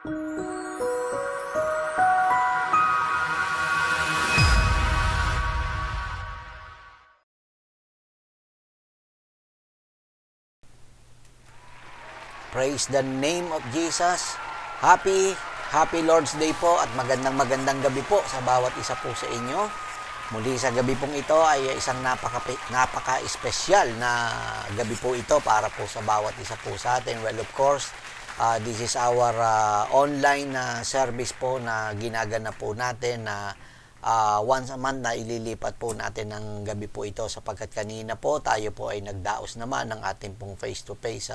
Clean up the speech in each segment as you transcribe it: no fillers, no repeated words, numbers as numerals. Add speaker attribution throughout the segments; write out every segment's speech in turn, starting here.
Speaker 1: Praise the name of Jesus. Happy Lord's Day po at magandang gabi po sa bawat isa po sa inyo. Muli sa gabi pong ito ay isang napaka-espesyal na gabi po ito para po sa bawat isa po sa atin. Well, of course, this is our online service po na ginagana po natin na once a month na ililipat po natin ng gabi po ito sapagkat kanina po tayo po ay nagdaos naman ng ating pong face-to-face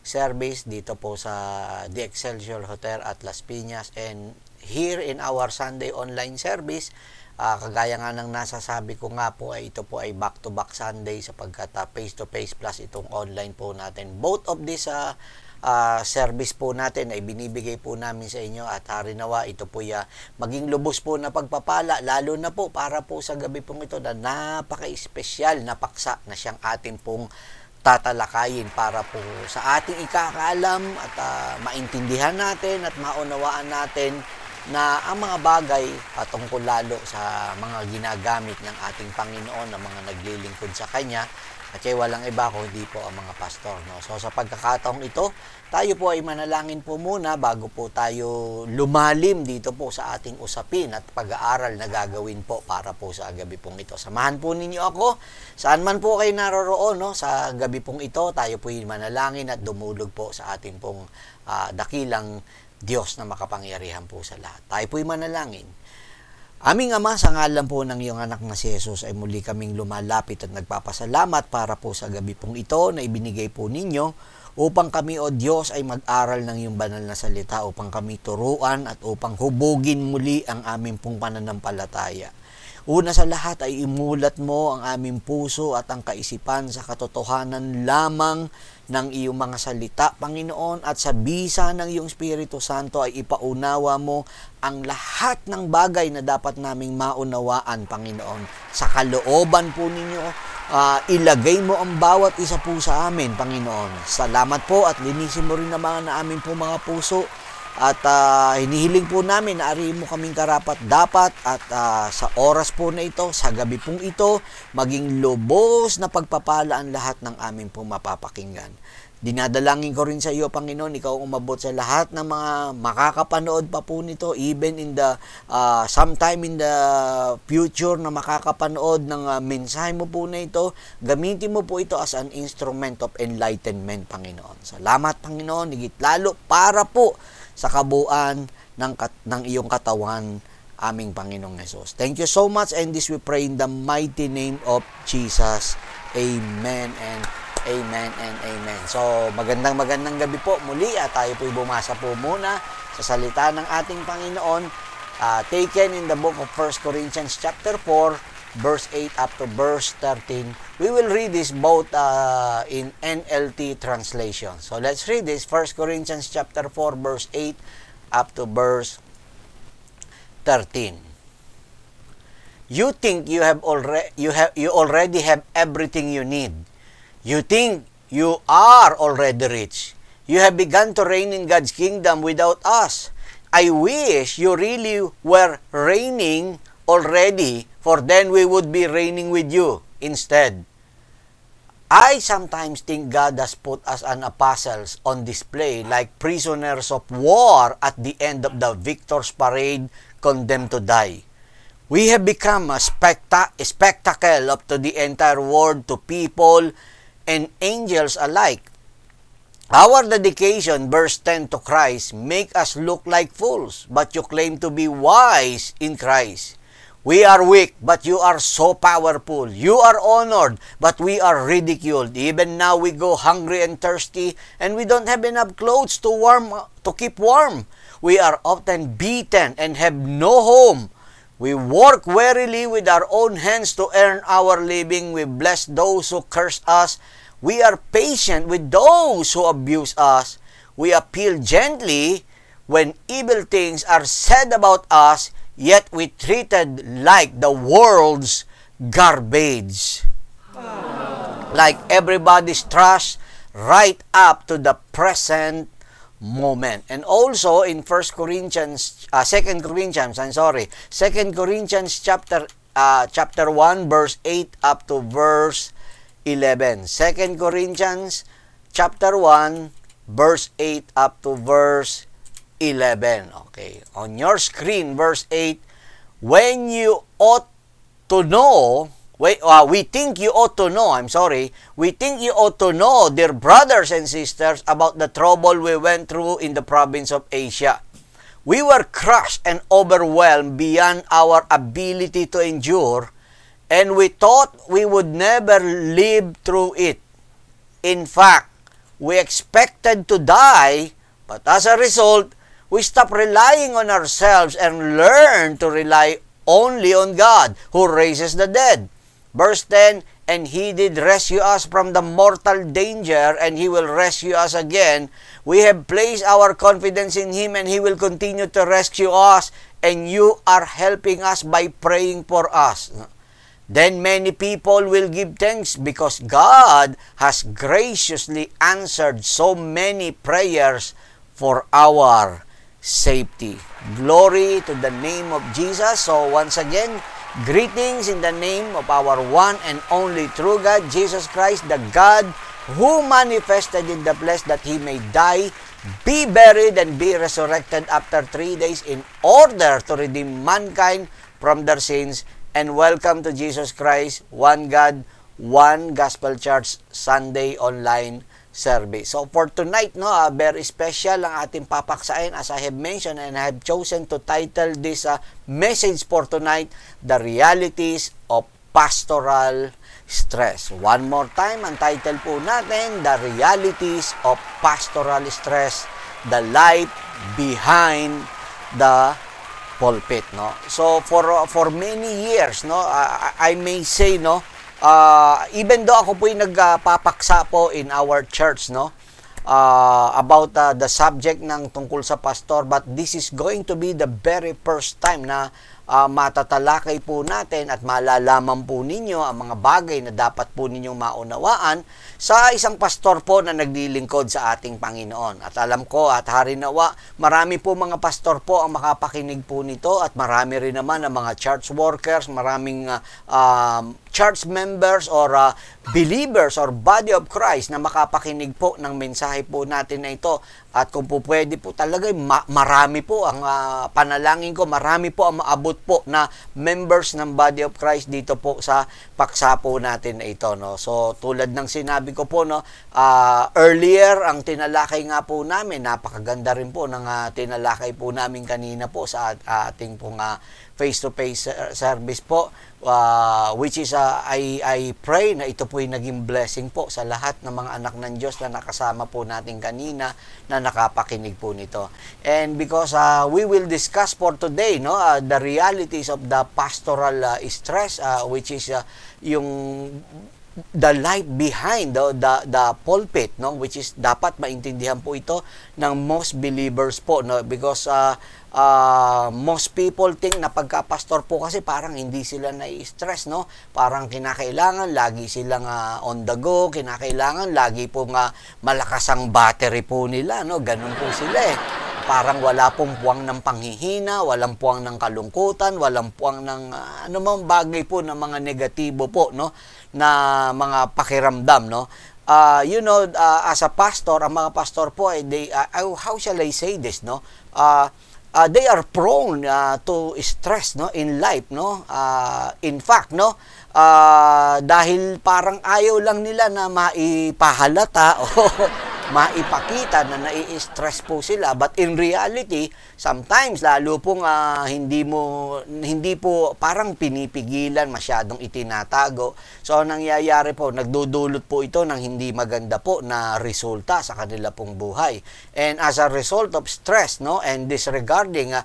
Speaker 1: service dito po sa The Excelsior Hotel at Las Piñas, and here in our Sunday online service, kagaya nga ng nasasabi ko nga po ay ito po ay back-to-back Sunday sapagkat face-to-face plus itong online po natin. Both of this service po natin ay binibigay po namin sa inyo at harinawa ito po maging lubos po na pagpapala, lalo na po para po sa gabi pong ito na napaka-espesyal na paksa na siyang ating pong tatalakayin para po sa ating ikakaalam at maintindihan natin at maunawaan natin na ang mga bagay patungkol lalo sa mga ginagamit ng ating Panginoon na mga naglilingkod sa Kanya at walang iba kung hindi po ang mga pastor. No? So sa pagkakataong ito, tayo po ay manalangin po muna bago po tayo lumalim dito po sa ating usapin at pag-aaral na gagawin po para po sa gabi pong ito. Samahan po ninyo ako, saan man po kayo naroroon, no? Sa gabi pong ito, tayo po ay manalangin at dumulog po sa ating pong dakilang Diyos na makapangyarihan po sa lahat. Tayo po ay manalangin. Aming Ama, sa ngalan po ng iyong anak na si Jesus ay muli kaming lumalapit at nagpapasalamat para po sa gabi pong ito na ibinigay po ninyo upang kami, O Diyos, ay mag-aral ng iyong banal na salita, upang kami turuan at upang hubugin muli ang aming pong pananampalataya. Una sa lahat ay imulat mo ang aming puso at ang kaisipan sa katotohanan lamang ng iyong mga salita, Panginoon, at sa bisa ng iyong Espiritu Santo ay ipaunawa mo ang lahat ng bagay na dapat naming maunawaan, Panginoon. Sa kalooban po ninyo, ilagay mo ang bawat isa po sa amin, Panginoon. Salamat po at linisin mo rin naman na amin po mga puso. At hinihiling po namin na ariin mo kaming karapat-dapat at sa oras po na ito, sa gabi pong ito, maging lubos na pagpapala ang lahat ng aming pong mapapakinggan. Dinadalangin ko rin sa iyo, Panginoon, ikaw umabot sa lahat ng mga makakapanood pa po nito, even in the sometime in the future na makakapanood ng mensahe mo po na ito. Gamitin mo po ito as an instrument of enlightenment, Panginoon. Salamat, Panginoon, higit lalo para po sa kabuuan ng iyong katawan, aming Panginoong Yesus. Thank you so much, and this we pray in the mighty name of Jesus. Amen and amen and amen. So, magandang gabi po muli at tayo po'y bumasa po muna sa salita ng ating Panginoon, taken in the book of 1 Corinthians chapter 4, verse 8 up to verse 13. We will read this both in NLT translation. So let's read this, 1 Corinthians chapter 4, verse 8 up to verse 13. You think you already have everything you need. You think you are already rich. You have begun to reign in God's kingdom without us. I wish you really were reigning already, for then we would be reigning with you instead. I sometimes think God has put us as apostles on display like prisoners of war at the end of the victor's parade, condemned to die. We have become a spectacle up to the entire world, to people and angels alike. Our dedication, verse 10, to Christ make us look like fools, but you claim to be wise in Christ. We are weak, but you are so powerful. You are honored, but we are ridiculed. Even now we go hungry and thirsty, and we don't have enough clothes to keep warm. We are often beaten and have no home. We work wearily with our own hands to earn our living. We bless those who curse us. We are patient with those who abuse us. We appeal gently when evil things are said about us, yet we treated like the world's garbage. Like everybody's trash, right up to the present moment. And also in 2 Corinthians chapter 1 verse 8 up to verse 11. 2 Corinthians chapter 1 verse 8 up to verse 11. Okay. On your screen, verse 8, when you ought to know, we think you ought to know, we think you ought to know, dear brothers and sisters, about the trouble we went through in the province of Asia. We were crushed and overwhelmed beyond our ability to endure, and we thought we would never live through it. In fact, we expected to die, but as a result, we stopped relying on ourselves and learned to rely only on God, who raises the dead. Verse 10, and He did rescue us from the mortal danger, and He will rescue us again. We have placed our confidence in Him, and He will continue to rescue us, and you are helping us by praying for us. Then many people will give thanks because God has graciously answered so many prayers for our safety. Glory to the name of Jesus. So once again, greetings in the name of our one and only true God, Jesus Christ, the God who manifested in the flesh that He may die, be buried, and be resurrected after 3 days in order to redeem mankind from their sins. And welcome to Jesus Christ, One God, One Gospel Church Sunday online service. So for tonight, very special ang ating papaksain, as I have mentioned, and I have chosen to title this message for tonight, The Realities of Pastoral Stress. One more time, ang title po natin, The Realities of Pastoral Stress, The Life Behind the Pulpit. So for many years, I may say, even though ako po yung nagpapaksa po in our church, about the subject ng tungkol sa pastor, but this is going to be the very first time na matatalakay po natin at malalaman po ninyo ang mga bagay na dapat po ninyong maunawaan sa isang pastor po na naglilingkod sa ating Panginoon. At alam ko at harinawa, marami po mga pastor po ang makapakinig po nito, at marami rin naman ang mga church workers, maraming church members or believers or body of Christ na makapakinig po ng mensahe po natin na ito. At kung po pwede po talaga, marami po ang panalangin ko, marami po ang maabot po na members ng body of Christ dito po sa paksa po natin na ito. So tulad ng sinabi ko po, earlier ang tinalakay nga po namin, napakaganda rin po ng tinalakay po namin kanina po sa ating pong face-to-face service po, which is I pray na ito po yung naging blessing po sa lahat ng mga anak ng Diyos na nakasama po natin kanina na nakapakinig po nito. And because we will discuss for today the realities of the pastoral stress, which is yung the life behind the pulpit, which is dapat maintindihan po ito ng most believers po, because most people think na pagka-pastor po kasi parang hindi sila nai-stress, parang kinakailangan lagi silang on the go, kinakailangan lagi pong malakas ang battery po nila, ganun po sila parang wala pong puwang ng panghihina, walang puwang ng kalungkutan, walang puwang ng anumang bagay po ng mga negatibo po, na mga pakiramdam, as a pastor, ang mga pastor po how shall I say this, they are prone to stress in life, in fact, dahil parang ayaw lang nila na maipahalata o maipakita na nai-stress po sila, but in reality sometimes lalo pong hindi po parang pinipigilan, masyadong itinatago. So nangyayari po, nagdudulot po ito ng hindi maganda po na resulta sa kanila pong buhay. And as a result of stress, and disregarding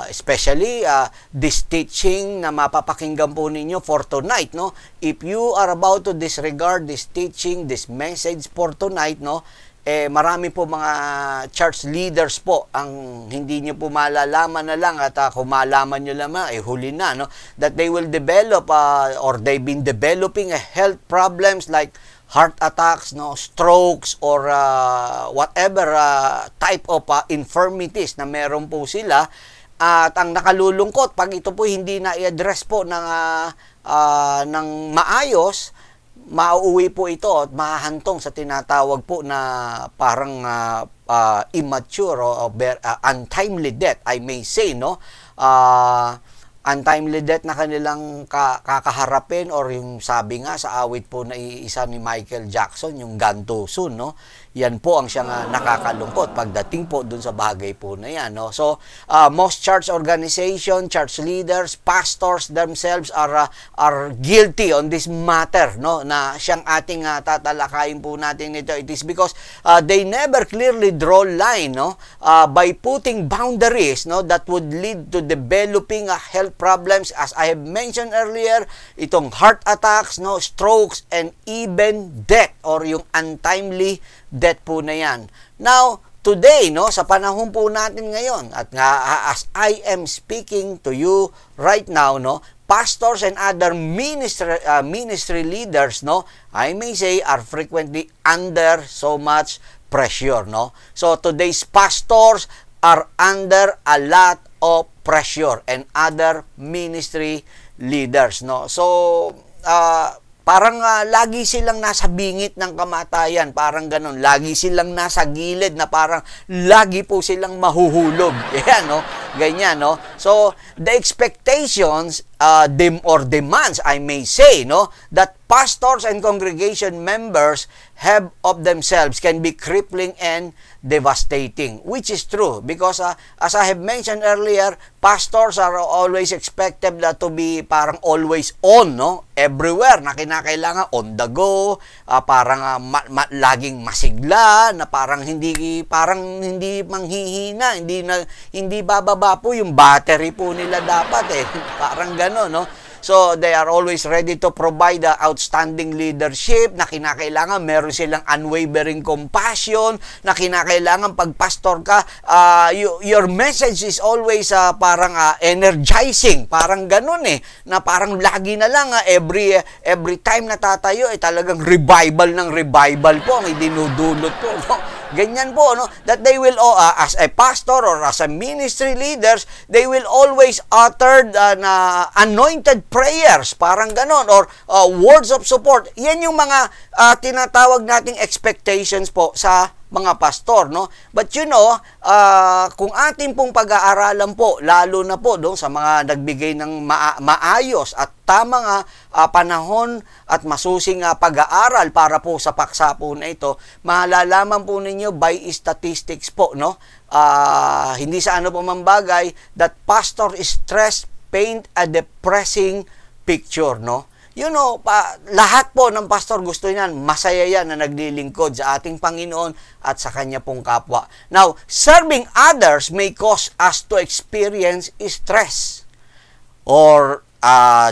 Speaker 1: especially this teaching na mapapakinggan po ninyo for tonight, if you are about to disregard this teaching, this message for tonight, marami po mga church leaders po ang hindi nyo po malalaman na lang, at kung malaman nyo lamang, huli na, that they will develop or they've been developing health problems like heart attacks, no, strokes, or whatever type of infirmities na meron po sila. At ang nakalulungkot, pag ito po hindi na i-address po ng maayos, mauuwi po ito at mahahantong sa tinatawag po na parang immature o untimely death, I may say, no? Untimely death na kanilang kakaharapin, or yung sabi nga sa awit po na isa ni Michael Jackson, yung Gone Too Soon, no? Yan po ang siyang nakakalungkot pagdating po dun sa bagay po na yan, no? So, most church organization, church leaders, pastors themselves are guilty on this matter, no? Na siyang ating tatalakayin po natin nito. It is because they never clearly draw line, no? By putting boundaries, no, that would lead to developing health problems, as I have mentioned earlier, itong heart attacks, no, strokes, and even death, or yung untimely death po na yan. Now, today, no, sa panahon po natin ngayon, at as I am speaking to you right now, no, pastors and other ministry leaders, no, I may say, are frequently under so much pressure, no. So today's pastors are under a lot of pressure, and other ministry leaders, no. So parang lagi silang nasa bingit ng kamatayan, parang ganun. Lagi silang nasa gilid na parang lagi po silang mahuhulog. Yan, no? Ganyan, no? So, the expectations or demands, I may say, no, that pastors and congregation members have of themselves can be crippling and devastating, which is true because as I have mentioned earlier, pastors are always expected to be parang always on, no, everywhere na kinakailangan, on the go, parang laging masigla, na parang hindi manghihina, hindi bababa po yung battery po nila dapat parang gano'n, no. So, they are always ready to provide outstanding leadership, na kinakailangan meron silang unwavering compassion, na kinakailangan pag pastor ka, your message is always parang energizing, parang ganun na parang lagi na lang, every time na tatayo, talagang revival ng revival po ang idinudulot po, no? Ganyan po, no? That they will, as a pastor or as a ministry leaders, they will always utter anointed prayers, parang ganon, or words of support. Yan yung mga tinatawag nating expectations po sa mga pastor, no? But you know, kung ating pong pag-aaralan po, lalo na po doon sa mga nagbigay ng maayos at tamang panahon at masusing pag-aaral para po sa paksa po na ito, malalaman po ninyo by statistics po, no? Hindi sa ano po mambagay, that pastor stress paint a depressing picture, no? You know, lahat po ng pastor gusto niyan, masaya yan na naglilingkod sa ating Panginoon at sa kanya pong kapwa. Now, serving others may cause us to experience stress or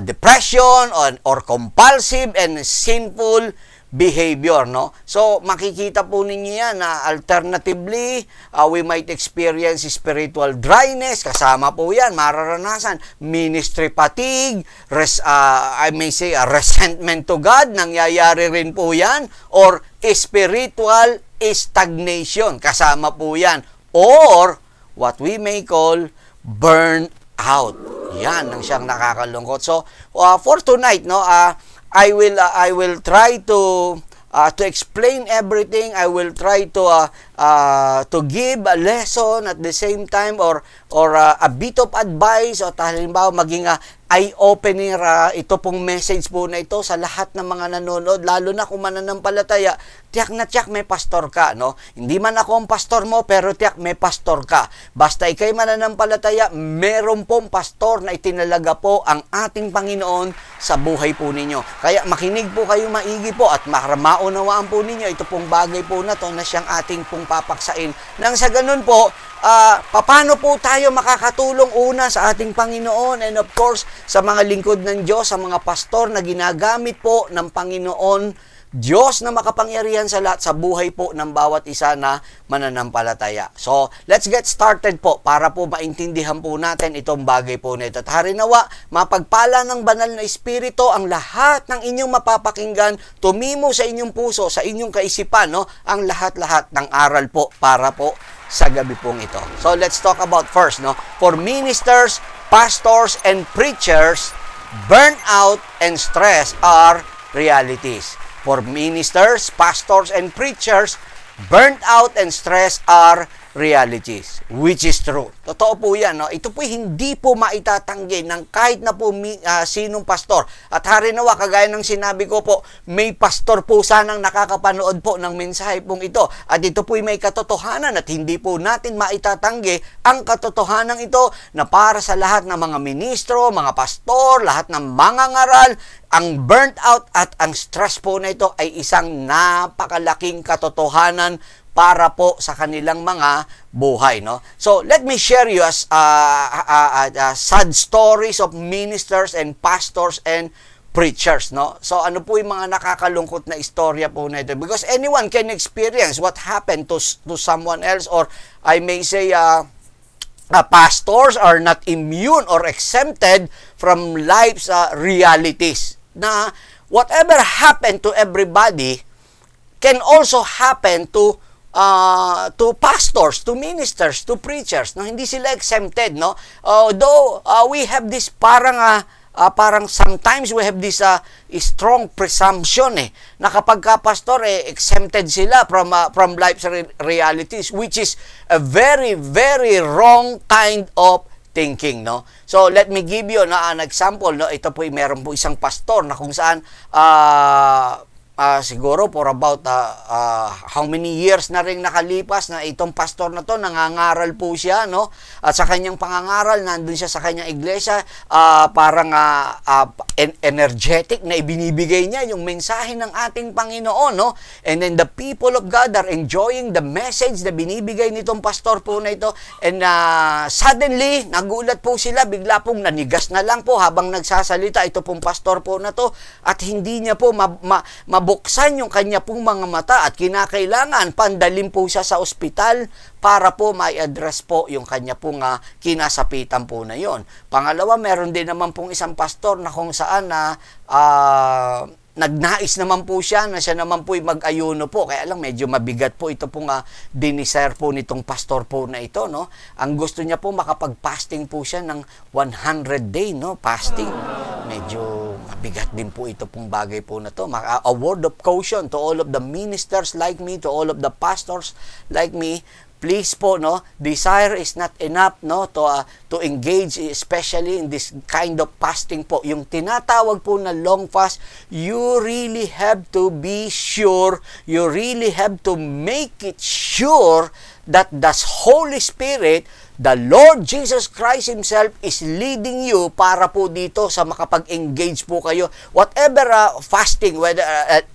Speaker 1: depression or compulsive and sinful behavior, no? So, makikita po ninyo yan na alternatively, we might experience spiritual dryness, kasama po yan, mararanasan, ministry fatigue, I may say, resentment to God, nangyayari rin po yan, or spiritual stagnation, kasama po yan, or what we may call burn out. Yan ang siyang nakakalungkot. So, for tonight, no, I will try to explain everything. I will try to give a lesson at the same time, or a bit of advice, o halimbawa maging eye-opener ito pong message po na ito sa lahat ng mga nanonood, lalo na kung mananampalataya. Tiyak na tiyak may pastor ka, no? Hindi man ako ang pastor mo, pero tiyak may pastor ka. Basta ikay mananampalataya, meron pong pastor na itinalaga po ang ating Panginoon sa buhay po ninyo. Kaya makinig po kayo maigi po at maunawaan po ninyo ito pong bagay po na to na siyang ating pong papaksain. Nang sa ganun po, paano po tayo makakatulong una sa ating Panginoon, and of course sa mga lingkod ng Diyos, sa mga pastor na ginagamit po ng Panginoon Diyos na makapangyarihan sa lahat, sa buhay po ng bawat isa na mananampalataya. So, let's get started po para po maintindihan po natin itong bagay po na ito. At harinawa, mapagpala ng banal na Espiritu ang lahat ng inyong mapapakinggan, tumimo sa inyong puso, sa inyong kaisipan, no? Ang lahat-lahat ng aral po para po sa gabi pong ito. So, let's talk about first, no? For ministers, pastors, and preachers, burnout and stress are realities. For ministers, pastors, and preachers, burnt out and stress are realities, which is true. Totoo po yan, no? Ito po hindi po maitatanggi ng kahit na po sinong pastor. At harinawa, kagaya ng sinabi ko po, may pastor po sanang nakakapanood po ng mensahe pong ito. At ito po may katotohanan at hindi po natin maitatanggi ang katotohanan ito na para sa lahat ng mga ministro, mga pastor, lahat ng mga ngaral, ang burnt out at ang stress po na ito ay isang napakalaking katotohanan para po sa kanilang mga buhay, no? So, let me share you as sad stories of ministers and pastors and preachers, no? So, ano po yung mga nakakalungkot na istorya po na ito? Because anyone can experience what happened to someone else, or I may say, pastors are not immune or exempted from life's realities. Na whatever happened to everybody can also happen to pastors, to ministers, to preachers. No, hindi sila exempted, no? Though we have this parang sometimes we have this strong presumption na kapag ka pastor exempted sila from life's realities, which is a very very wrong kind of thinking, no? So let me give you an example, no? Ito po meron po isang pastor na kung saan siguro for about how many years na rin nakalipas na itong pastor na to, nangangaral po siya, no? At sa kanyang pangangaral, nandun siya sa kanyang iglesia, parang energetic na ibinibigay niya yung mensahe ng ating Panginoon, no? And then the people of God are enjoying the message na binibigay nitong pastor po na ito, and suddenly, nagulat po sila, bigla pong nanigas na lang po habang nagsasalita ito pong pastor po na to, at hindi niya po mabuksan yung kanya pong mga mata at kinakailangan pandalin po siya sa ospital para po mai-address po yung kanya pong kinasapitan po na yon. Pangalawa, meron din naman pong isang pastor na kung saan na nagnais naman po siya na siya naman po mag-ayuno po. Kaya lang medyo mabigat po ito pong diniser po nitong pastor po na ito, no? Ang gusto niya po makapag-fasting po siya ng 100 day, no? Fasting. Medyo mabigat din po ito pong bagay po na to. A word of caution to all of the ministers like me, to all of the pastors like me. Please po, no, desire is not enough, no, to engage especially in this kind of fasting po. Yung tinatawag po na long fast, you really have to be sure, you really have to make it sure that the Holy Spirit, the Lord Jesus Christ Himself is leading you para po dito sa makapag-engage po kayo. Whatever fasting, whether,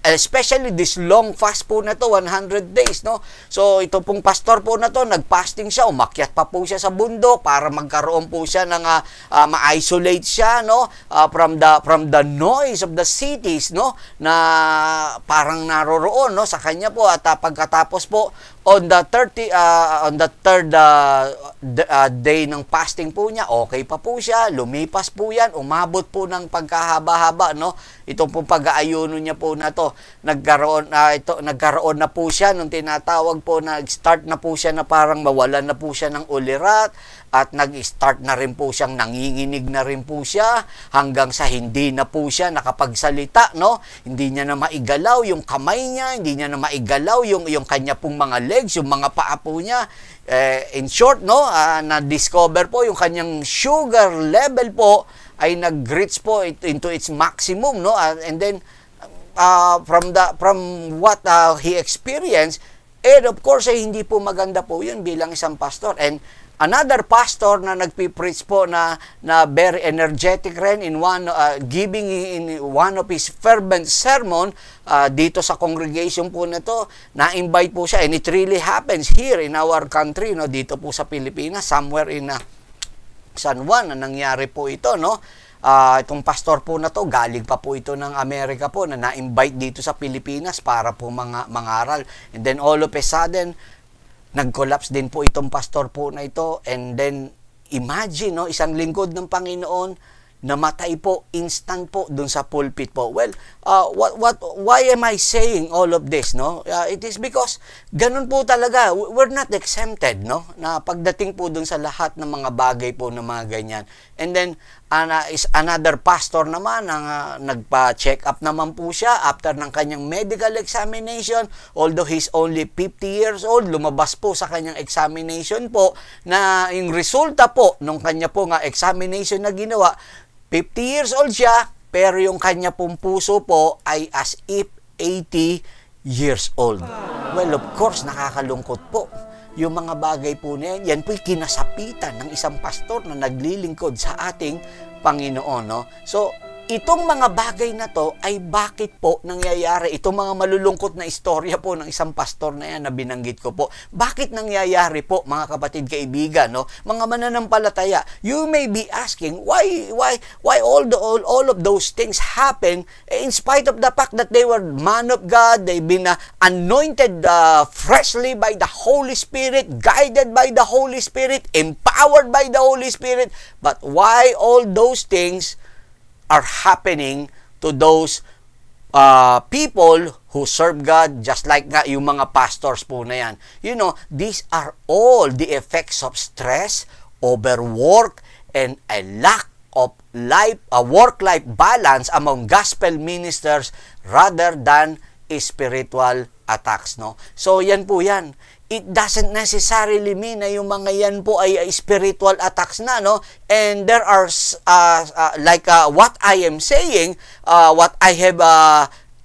Speaker 1: especially this long fast po na to, 100 days, no? So, ito pong pastor po na to, nag-fasting siya, umakyat pa po siya sa bundok para magkaroon po siya ng ma-isolate siya, no? From the noise of the cities, no? Na parang naroroon, no? Sa kanya po, at pagkatapos po, on the third day ng fasting po niya, okay pa po siya, lumipas po yan, umabot po ng pagkahaba-haba, no? Ito po pag-aayuno niya po na to, nagkaroon na po siya nung tinatawag po, nag-start na po siya na parang mawalan na po siya ng ulirat, at nag-start na rin po siyang nanginginig na rin po siya, hanggang sa hindi na po siya nakapagsalita, no? Hindi niya na maigalaw yung kamay niya, hindi niya na maigalaw yung kanya pong mga legs, yung mga paa po niya. In short, no, na-discover po yung kanyang sugar level po ay nag-reach po into its maximum, no? And then from what he experienced, and of course ay hindi po maganda po yun bilang isang pastor. And another pastor na nagpi-preach po na very energetic rin in giving in one of his fervent sermon dito sa congregation po na to, na-invite po siya, and it really happens here in our country, no, dito po sa Pilipinas, somewhere in San Juan na nangyari po ito, no? Itong pastor po na to, galing pa po ito ng Amerika po, na na-invite dito sa Pilipinas para po mangaral. And then all of a sudden, nag-collapse din po itong pastor po na ito. And then, imagine, no, isang lingkod ng Panginoon, namatay po, instant po, dun sa pulpit po. Well, why am I saying all of this, no? It is because, ganun po talaga, we're not exempted, no? Na pagdating po dun sa lahat ng mga bagay po na mga ganyan. And then, is another pastor naman, nagpa-check up naman po siya after ng kanyang medical examination, although he's only 50 years old, lumabas po sa kanyang examination po, na yung resulta po, nung kanya po nga examination na ginawa, 50 years old siya, pero yung kanya pong puso po ay as if 80 years old. Well, of course, nakakalungkot po. Yung mga bagay po na yan po'y kinasapitan ng isang pastor na naglilingkod sa ating Panginoon, no? So, itong mga bagay na to ay bakit po nangyayari? Itong mga malulungkot na istorya po ng isang pastor na yan na binanggit ko po. Bakit nangyayari po, mga kapatid kaibigan, no? Mga mananampalataya, you may be asking, why all of those things happen in spite of the fact that they were man of God, they've been anointed freshly by the Holy Spirit, guided by the Holy Spirit, empowered by the Holy Spirit, but why all those things are happening to those people who serve God, just like nga yung mga pastors po na yan. You know, these are all the effects of stress, overwork, and a lack of work-life balance among gospel ministers rather than spiritual attacks, no? So, yan po yan. It doesn't necessarily mean na yung mga yan po ay spiritual attacks na, no? And there are, what I am saying, what I have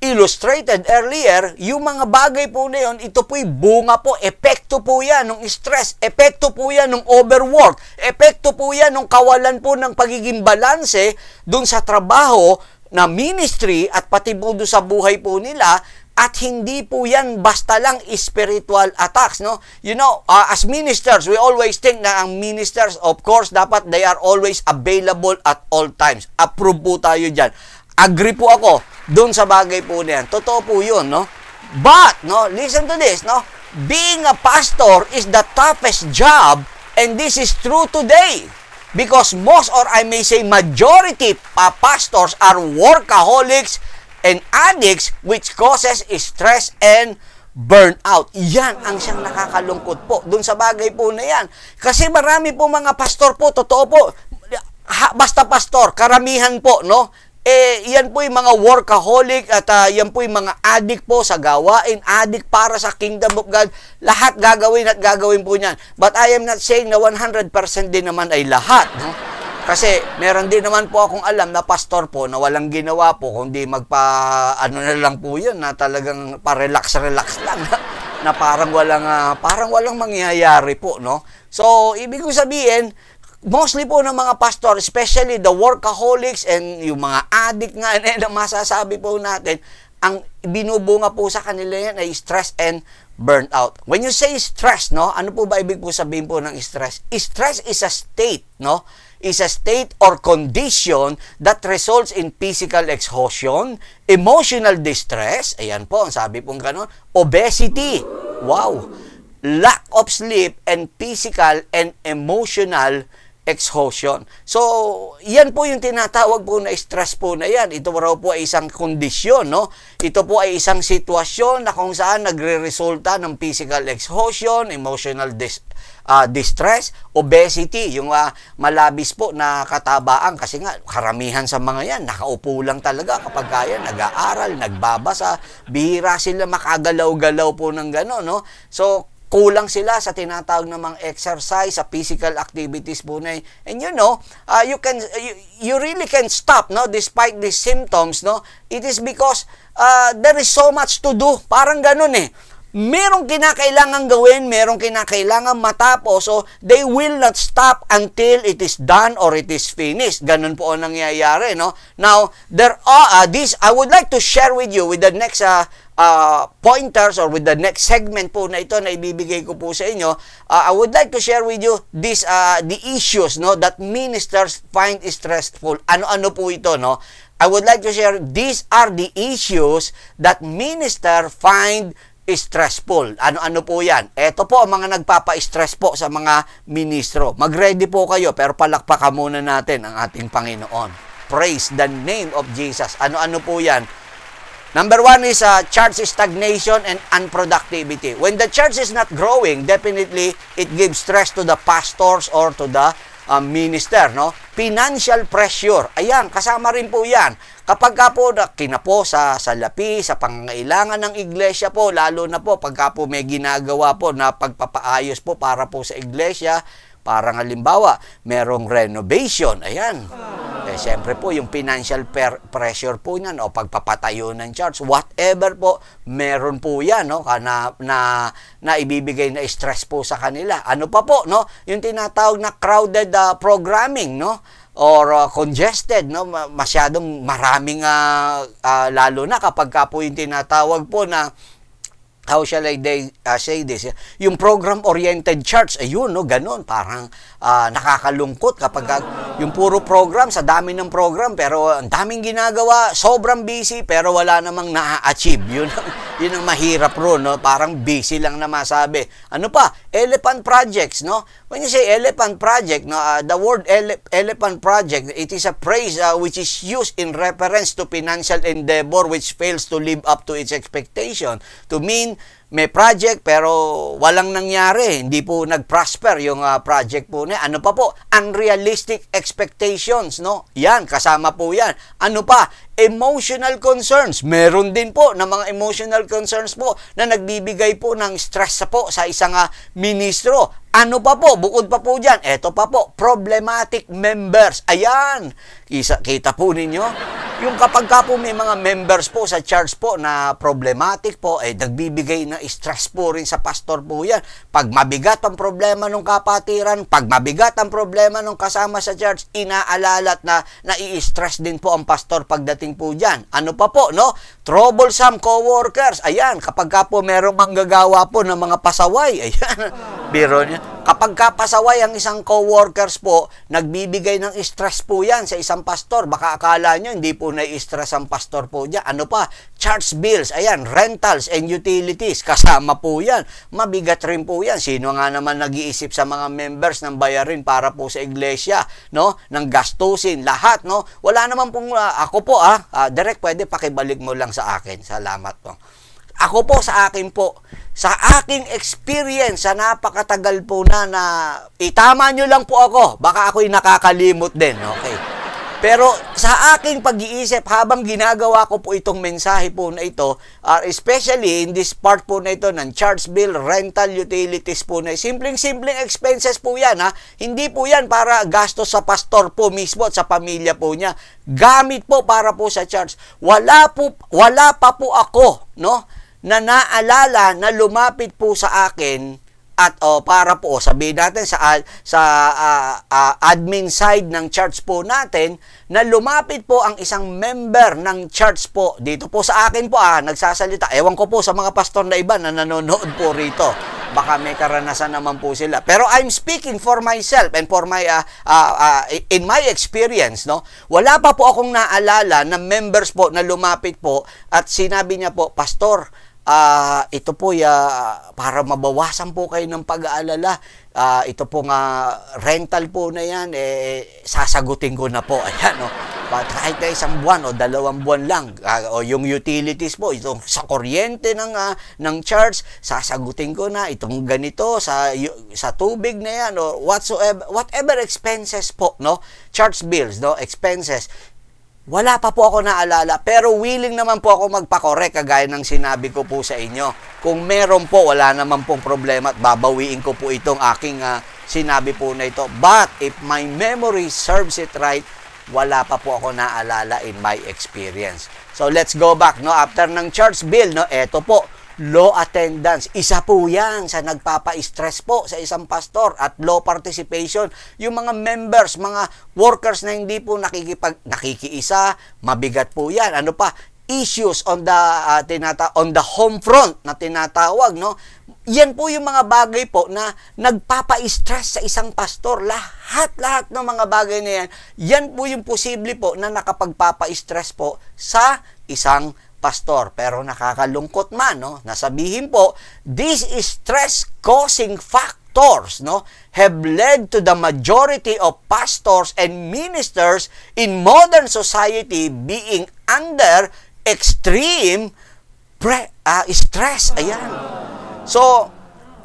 Speaker 1: illustrated earlier, yung mga bagay po na yun, ito po'y bunga po, epekto po yan ng stress, epekto po yan ng overwork, epekto po yan ng kawalan po ng pagiging balanse dun sa trabaho na ministry at pati po dun sa buhay po nila. At hindi po yan basta lang spiritual attacks, no? You know, as ministers, we always think na ang ministers, of course, dapat they are always available at all times. Approve po tayo dyan. Agree po ako dun sa bagay po na yan. Totoo po yun, no? But, no, listen to this, no? Being a pastor is the toughest job, and this is true today. Because most, or I may say majority, pastors are workaholics and addicts, which causes stress and burnout. Yan ang siyang nakakalungkot po dun sa bagay po na yan. Kasi marami po mga pastor po, totoo po, basta pastor, karamihan po, no? Yan po yung mga workaholic at yan po yung mga addict po sa gawain, addict para sa kingdom of God. Lahat gagawin at gagawin po niyan. But I am not saying na 100% din naman ay lahat, no? Kasi meron din naman po akong alam na pastor po na walang ginawa po kundi ano na lang po yun na talagang pa-relax lang na parang walang mangyayari po, no? So, ibig ko sabihin, mostly po ng mga pastor, especially the workaholics and yung mga addict nga na masasabi po natin, ang binubunga po sa kanila yan ay stress and burnout. When you say stress, no, ano po ba ibig po sabihin po ng stress? Stress is a state, no? Is a state or condition that results in physical exhaustion, emotional distress, ayan po, ang sabi pong gano'n, obesity, wow, lack of sleep, and physical and emotional exhaustion. So, yan po yung tinatawag po na stress po na yan. Ito raw po ay isang kondisyon, no? Ito po ay isang sitwasyon na kung saan nagre-resulta ng physical exhaustion, emotional distress, obesity, yung malabis po na katabaan. Kasi nga, karamihan sa mga yan, nakaupo lang talaga kapag kaya, nag-aaral, nagbabasa, bihira sila makagalaw-galaw po ng gano'n, no? So, kulang sila sa tinatawag na mga exercise, sa physical activities po na. And you know, you really can stop, no, despite these symptoms, no. It is because there is so much to do. Parang ganun eh. Merong kinakailangan gawin, merong kinakailangan matapos, so they will not stop until it is done or it is finished. Ganun po ang nangyayari, no? Now, there are I would like to share with you with the next pointers or with the next segment po na ito na ibibigay ko po sa inyo, I would like to share with you this the issues, no, that ministers find stressful. Ano-ano po ito, no? I would like to share, these are the issues that minister find stressful. Ano-ano po yan? Ito po ang mga nagpapa-stress po sa mga ministro. Mag-ready po kayo, pero palakpakan muna natin ang ating Panginoon. Praise the name of Jesus. Ano-ano po yan? Number one is church stagnation and unproductivity. When the church is not growing, definitely it gives stress to the pastors or to the minister, no? Financial pressure. Ayan, kasama rin po yan. Kapag ka po kinapo sa salapi, sa pangangailangan ng iglesia po, lalo na po pagka po may ginagawa po na pagpapaayos po para po sa iglesia, parang halimbawa, merong renovation, ayan. Siyempre po, yung financial pressure po niyan, o pagpapatayo ng church, whatever po, meron po yan, no? Na ibibigay na stress po sa kanila. Ano pa po, no? Yung tinatawag na crowded programming, no? Or congested, no? Masyadong maraming, lalo na kapag ka po yung tinatawag po na, how shall I say this? Yung program-oriented church, ayun, no, ganun, parang nakakalungkot kapag yung puro program, sa dami ng program, pero ang daming ginagawa, sobrang busy, pero wala namang na-achieve. Yun ang mahirap ro, no? Parang busy lang na masabi. Ano pa? Elephant projects, no? When you say elephant project, no, the word elephant project, it is a phrase which is used in reference to financial endeavor which fails to live up to its expectation. To mean, may project pero walang nangyari, hindi po nag-prosper yung project po niya. Ano pa po? Unrealistic expectations, no? Yan, kasama po yan. Ano pa? Emotional concerns. Meron din po ng mga emotional concerns po na nagbibigay po ng stress po sa isang ministro. Ano pa po? Bukod pa po dyan, eto pa po, problematic members. Ayan, kita po ninyo. Yung kapag ka po may mga members po sa church po na problematic po, nagbibigay na stress po rin sa pastor po yan. Pag mabigat ang problema ng kapatiran, pag mabigat ang problema ng kasama sa church, inaalala at nai-stress din po ang pastor pagdating po dyan. Ano pa po, no? Troublesome co-workers. Ayan, kapag ka po merong manggagawa po ng mga pasaway, ayan, biro niya. Kapag kapasaway ang isang co-workers po, nagbibigay ng stress po yan sa isang pastor. Baka akala nyo, hindi po na-stress ang pastor po dyan. Ano pa? Church bills, ayan, rentals and utilities, kasama po yan. Mabigat rin po yan. Sino nga naman nag-iisip sa mga members ng bayarin para po sa iglesia, no? Ng gastusin, lahat, no? Wala naman pong, ako po, direct, pwede pakibalik mo lang sa akin. Salamat po. Ako po, sa akin po, sa aking experience, sa napakatagal po na itama nyo lang po ako, baka ako'y nakakalimot din, okay? Pero sa aking pag-iisip, habang ginagawa ko po itong mensahe po na ito, especially in this part po na ito ng church bill, rental, utilities po na, simpleng-simpleng expenses po yan, ha? Hindi po yan para gastos sa pastor po mismo at sa pamilya po niya. Gamit po para po sa church. Wala pa po ako, no? Na naalala na lumapit po sa akin at para po sabihin natin sa admin side ng church po natin na lumapit po ang isang member ng church po dito po sa akin po nagsasalita. Ewan ko po sa mga pastor na iba na nanonood po rito. Baka may karanasan naman po sila. Pero I'm speaking for myself and for my in my experience, no. Wala pa po akong naalala na members po na lumapit po at sinabi niya po, "Pastor, ito po para mabawasan po kayo ng pag-aalala, ito po nga rental po na yan, sasagutin ko na po." Ayan, no? Kahit na isang buwan o 2 buwan lang, o yung utilities po, itong sa kuryente ng church, sasagutin ko na, itong ganito, sa tubig na yan, o whatever expenses po, no? Church bills, no? Expenses. Wala pa po ako naalala, pero willing naman po ako magpa-correct kagaya ng sinabi ko po sa inyo. Kung meron po, wala naman pong problema at babawiin ko po itong aking sinabi po na ito. But if my memory serves it right, wala pa po ako naalala in my experience. So let's go back, no? After ng church bill, no? Eto po, low attendance. Isa po yan sa nagpapa-stress po sa isang pastor at low participation. Yung mga members, mga workers na hindi po nakikiisa, mabigat po yan. Ano pa? issues on the home front na tinatawag, no? Yan po yung mga bagay po na nagpapa-stress sa isang pastor. Lahat ng mga bagay na yan, yan po yung posible po na nakapagpapa-stress po sa isang pastor. Pero nakakalungkot man, no? Nasabihin po, these stress-causing factors, no, have led to the majority of pastors and ministers in modern society being under extreme stress. Ayan. So,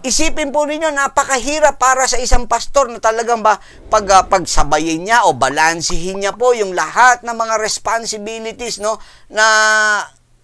Speaker 1: isipin po ninyo, napakahirap para sa isang pastor na talagang pagsabayin niya o balansihin niya po yung lahat ng mga responsibilities, no, na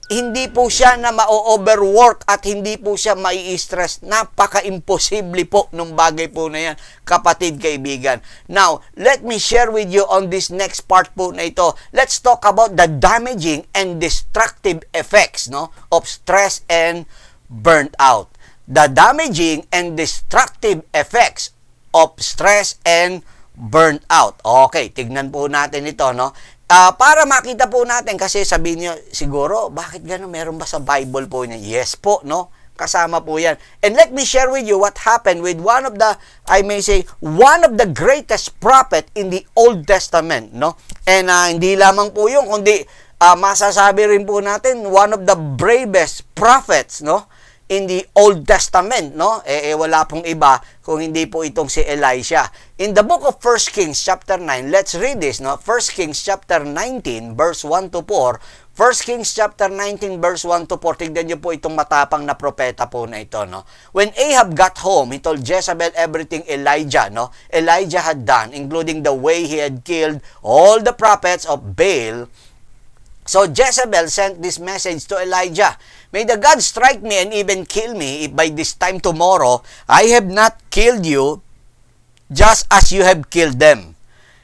Speaker 1: hindi po siya na ma-overwork at hindi po siya mai-stress. Napaka-imposible po nung bagay po na yan, kapatid, kaibigan. Now, let me share with you on this next part po na ito. Let's talk about the damaging and destructive effects, no, of stress and burnt out. The damaging and destructive effects of stress and burnt out. Okay, tignan po natin ito, no? Para makita po natin, kasi sabihin niyo siguro, bakit gano'n? Meron ba sa Bible po niya? Yes po, no? Kasama po yan. And let me share with you what happened with one of the, I may say, one of the greatest prophet in the Old Testament, no? And hindi lamang po yun, kundi masasabi rin po natin, one of the bravest prophets, no, in the Old Testament, no? Wala pong iba kung hindi po itong si Elisha. In the book of 1 Kings chapter 9, let's read this, no? 1 Kings chapter 19 verse 1 to 4. 1 Kings chapter 19 verse 1 to 4. Tignan niyo po itong matapang na propeta po na ito, no? When Ahab got home, he told Jezebel everything Elijah had done, including the way he had killed all the prophets of Baal. So Jezebel sent this message to Elijah. May the God strike me and even kill me if by this time tomorrow I have not killed you just as you have killed them.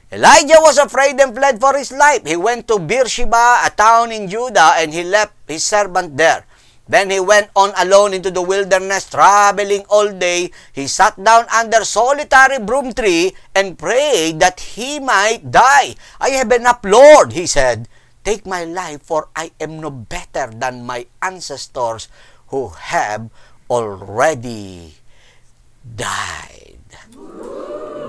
Speaker 1: Elijah was afraid and fled for his life. He went to Beersheba, a town in Judah, and he left his servant there. Then he went on alone into the wilderness, traveling all day. He sat down under solitary broom tree and prayed that he might die. I have enough, Lord, he said. Take my life, for I am no better than my ancestors who have already died.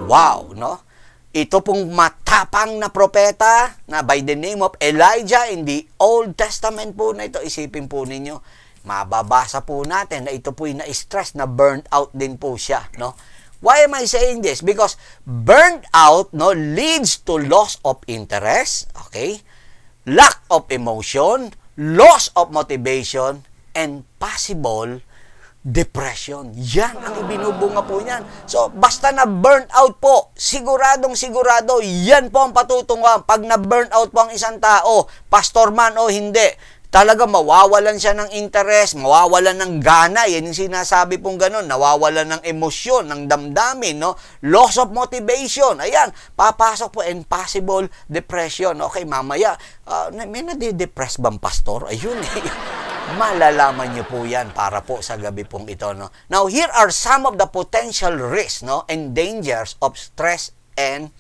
Speaker 1: Wow, no? Ito pong matapang na propeta na by the name of Elijah in the Old Testament po na ito, isipin po ninyo, mababasa po natin na ito po'y na-stress, na burnt out din po siya, no? Why am I saying this? Because burnt out, no, leads to loss of interest, okay? Lack of emotion, loss of motivation, and possible depression. Yan ang ibinubunga po niyan. So, basta na burnt out po, sigurado, yan po ang patutunguhan. Pag na burnt out po ang isang tao, pastor man o hindi, talaga mawawalan siya ng interest, mawawalan ng gana. Yan yung sinasabi pong ganun. Nawawalan ng emosyon, ng damdamin, no? Loss of motivation. Ayan, papasok po and possible depression. Okay, mamaya, may nade-depress bang pastor? Ayun eh. Malalaman niyo po yan para po sa gabi pong ito, no? Now, here are some of the potential risks, no, and dangers of stress and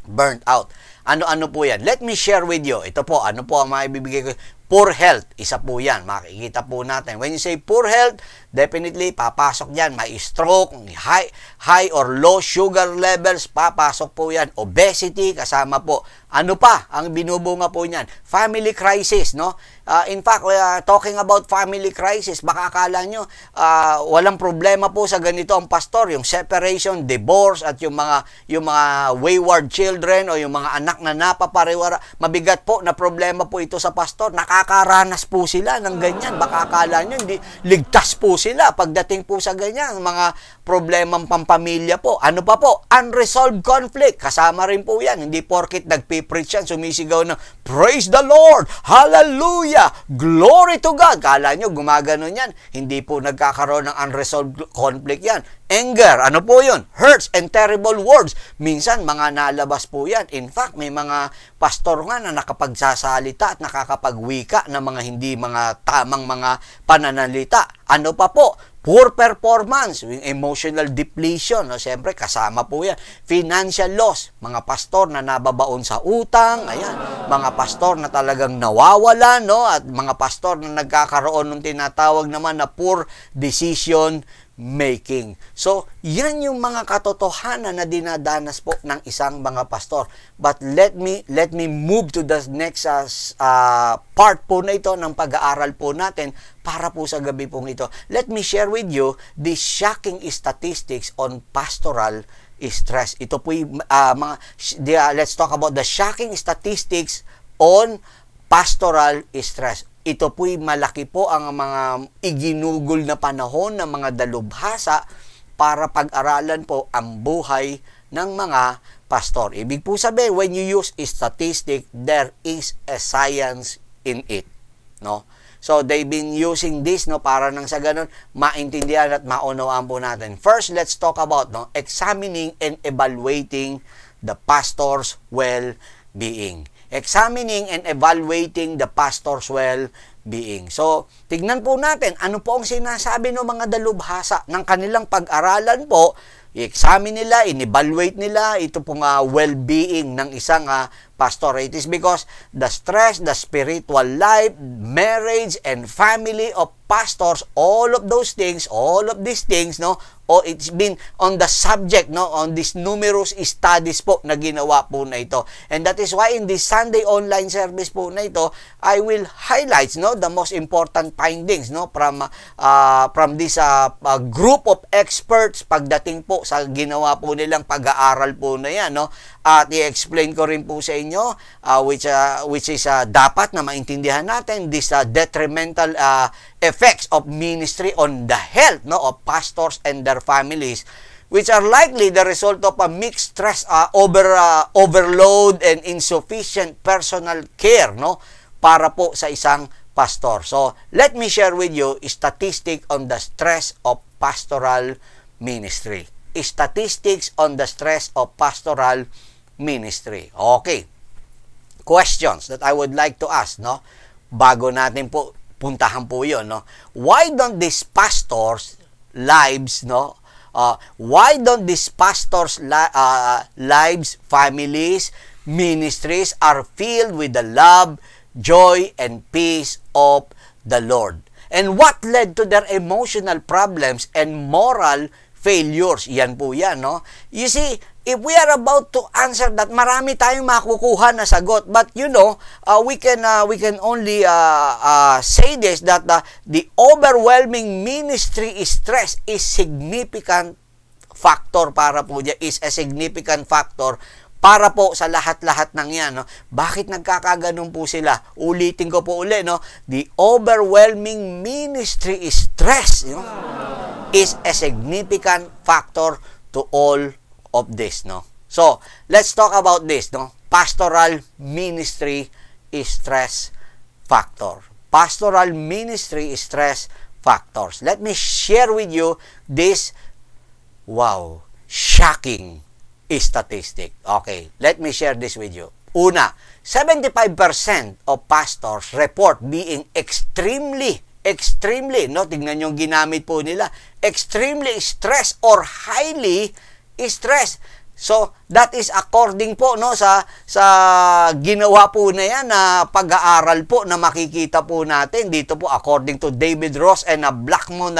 Speaker 1: burnt out. Ano-ano po yan? Let me share with you. Ito po, ano po ang maibibigay ko? Poor health, isa po yan. Makikita po natin. When you say poor health, definitely papasok yan. May stroke, high or low sugar levels, papasok po yan. Obesity, kasama po. Ano pa ang binubunga po niyan? Family crisis, no? In fact, talking about family crisis, baka akala nyo, walang problema po sa ganito ang pastor, yung separation, divorce, at yung mga wayward children o yung mga anak na napapariwara. Mabigat po na problema po ito sa pastor. Nakakaranas po sila ng ganyan. Baka akala nyo, hindi, ligtas po sila pagdating po sa ganyan, mga problemang pampamilya po. Ano pa po? Unresolved conflict. Kasama rin po yan. Hindi porkit nagpipreach yan, sumisigaw na, praise the Lord! Hallelujah! Glory to God! Kala nyo, gumaganon yan. Hindi po nagkakaroon ng unresolved conflict yan. Anger, ano po yun? Hurts and terrible words. Minsan, mga nalabas po yan. In fact, may mga pastor nga na nakapagsasalita at nakakapagwika ng mga hindi mga tamang mga pananalita. Ano pa po? poor performance, yung emotional depletion, no? Siyempre, kasama po yan. Financial loss, mga pastor na nababaon sa utang, ayan, mga pastor na talagang nawawalan, no? At mga pastor na nagkakaroon ng tinatawag naman na poor decision making. So, yan yung mga katotohanan na dinadanas po ng isang mga pastor. But let me move to the next part po na ito ng pag-aaral po natin para po sa gabi pong ito. Let me share with you the shocking statistics on pastoral stress. Ito po yung let's talk about the shocking statistics on pastoral stress. Ito po'y malaki po ang mga iginugol na panahon ng mga dalubhasa para pag-aralan po ang buhay ng mga pastor. Ibig po sabihin, when you use statistic, there is a science in it. No? So, they've been using this, no, para nang sa ganun, maintindihan at maunawaan po natin. First, let's talk about examining and evaluating the pastor's well-being. Examining and evaluating the pastor's well-being. So, tignan po natin, ano po ang sinasabi ng mga dalubhasa ng kanilang pag-aralan po, i-examine nila, in-evaluate nila, ito pong well-being ng isang pastor. It is because the stress, the spiritual life, marriage, and family of pastors, all of these things, no, it's been on the subject, no, on these numerous studies po na ginawa po na ito. And that is why in this Sunday online service po na ito, I will highlight, no, the most important findings, no, from this group of experts pagdating po sa ginawa po nilang pag-aaral po na yan, no. At i-explain ko rin po sa inyo which is dapat na maintindihan natin this detrimental effects of ministry on the health, no, of pastors and their families, which are likely the result of a mixed stress, overload and insufficient personal care, no, para po sa isang pastor. So, let me share with you a statistic on the stress of pastoral ministry. Statistics on the stress of pastoral ministry. Okay. Questions that I would like to ask, no? Bago natin po puntahan po 'yon, no? Why don't these pastors lives, no? Why don't these pastors lives, families, ministries are filled with the love, joy and peace of the Lord? And what led to their emotional problems and moral failures? Yan po yan, no? You see, if we are about to answer that, marami tayong makukuha na sagot. But you know, we can only say this, that the overwhelming ministry stress is significant factor para po dyan, is a significant factor para po sa lahat-lahat ng yan, no? Bakit nagkakaganon po sila? Ulitin ko po uli, no? The overwhelming ministry stress, you know, is a significant factor to all of this, no? So, let's talk about this, no? Pastoral ministry stress factor. Pastoral ministry stress factors. Let me share with you this, wow, shocking statistic. Okay, let me share this with you. Una, 75% of pastors report being extremely, no, tignan yung ginamit po nila, extremely stressed or highly stressed. So, that is according po, no, sa ginawa po na yan na pag-aaral po na makikita po natin dito po according to David Ross and Blackmon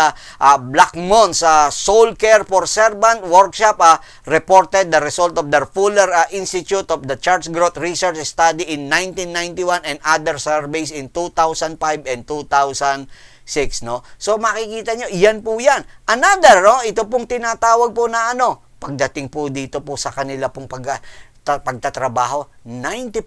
Speaker 1: sa Soul Care for Servant Workshop, reported the result of their Fuller Institute of the Church Growth Research Study in 1991 and other surveys in 2005 and 2006, no? So, makikita nyo, yan po yan. Another, no, ito pong tinatawag po na pagdating po dito po sa kanila pong pagtatrabaho, 90%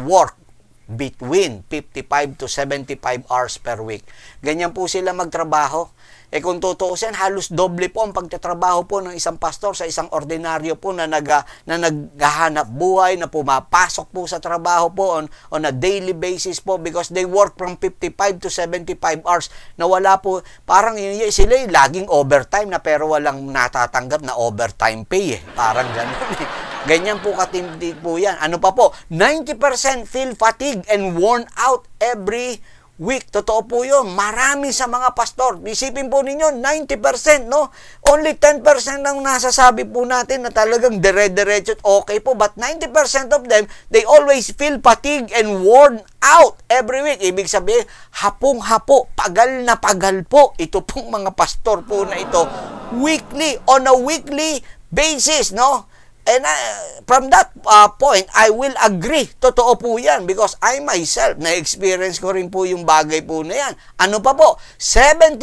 Speaker 1: work between 55 to 75 hours per week. Ganyan po sila magtrabaho. Kung tutuusin, halos doble po ang pagtatrabaho po ng isang pastor sa isang ordinaryo po na naghahanap buhay, na pumapasok po sa trabaho po on a daily basis po, because they work from 55 to 75 hours na wala po, parang sila laging overtime na pero walang natatanggap na overtime pay. Parang gano'n eh. Ganyan po katindi po yan. Ano pa po? 90% feel fatigue and worn out every weak. Totoo po yun. Marami sa mga pastor. Isipin po ninyo, 90%, no? Only 10% ang nasasabi po natin na talagang dire-diretso okay po. But 90% of them, they always feel fatigue and worn out every week. Ibig sabihin, hapong-hapo, pagal na pagal po. Ito pong mga pastor po na ito, weekly, on a weekly basis, no? And from that point, I will agree. Totoo po yan because I myself, na-experience ko rin po yung bagay po na yan. Ano pa po? 70%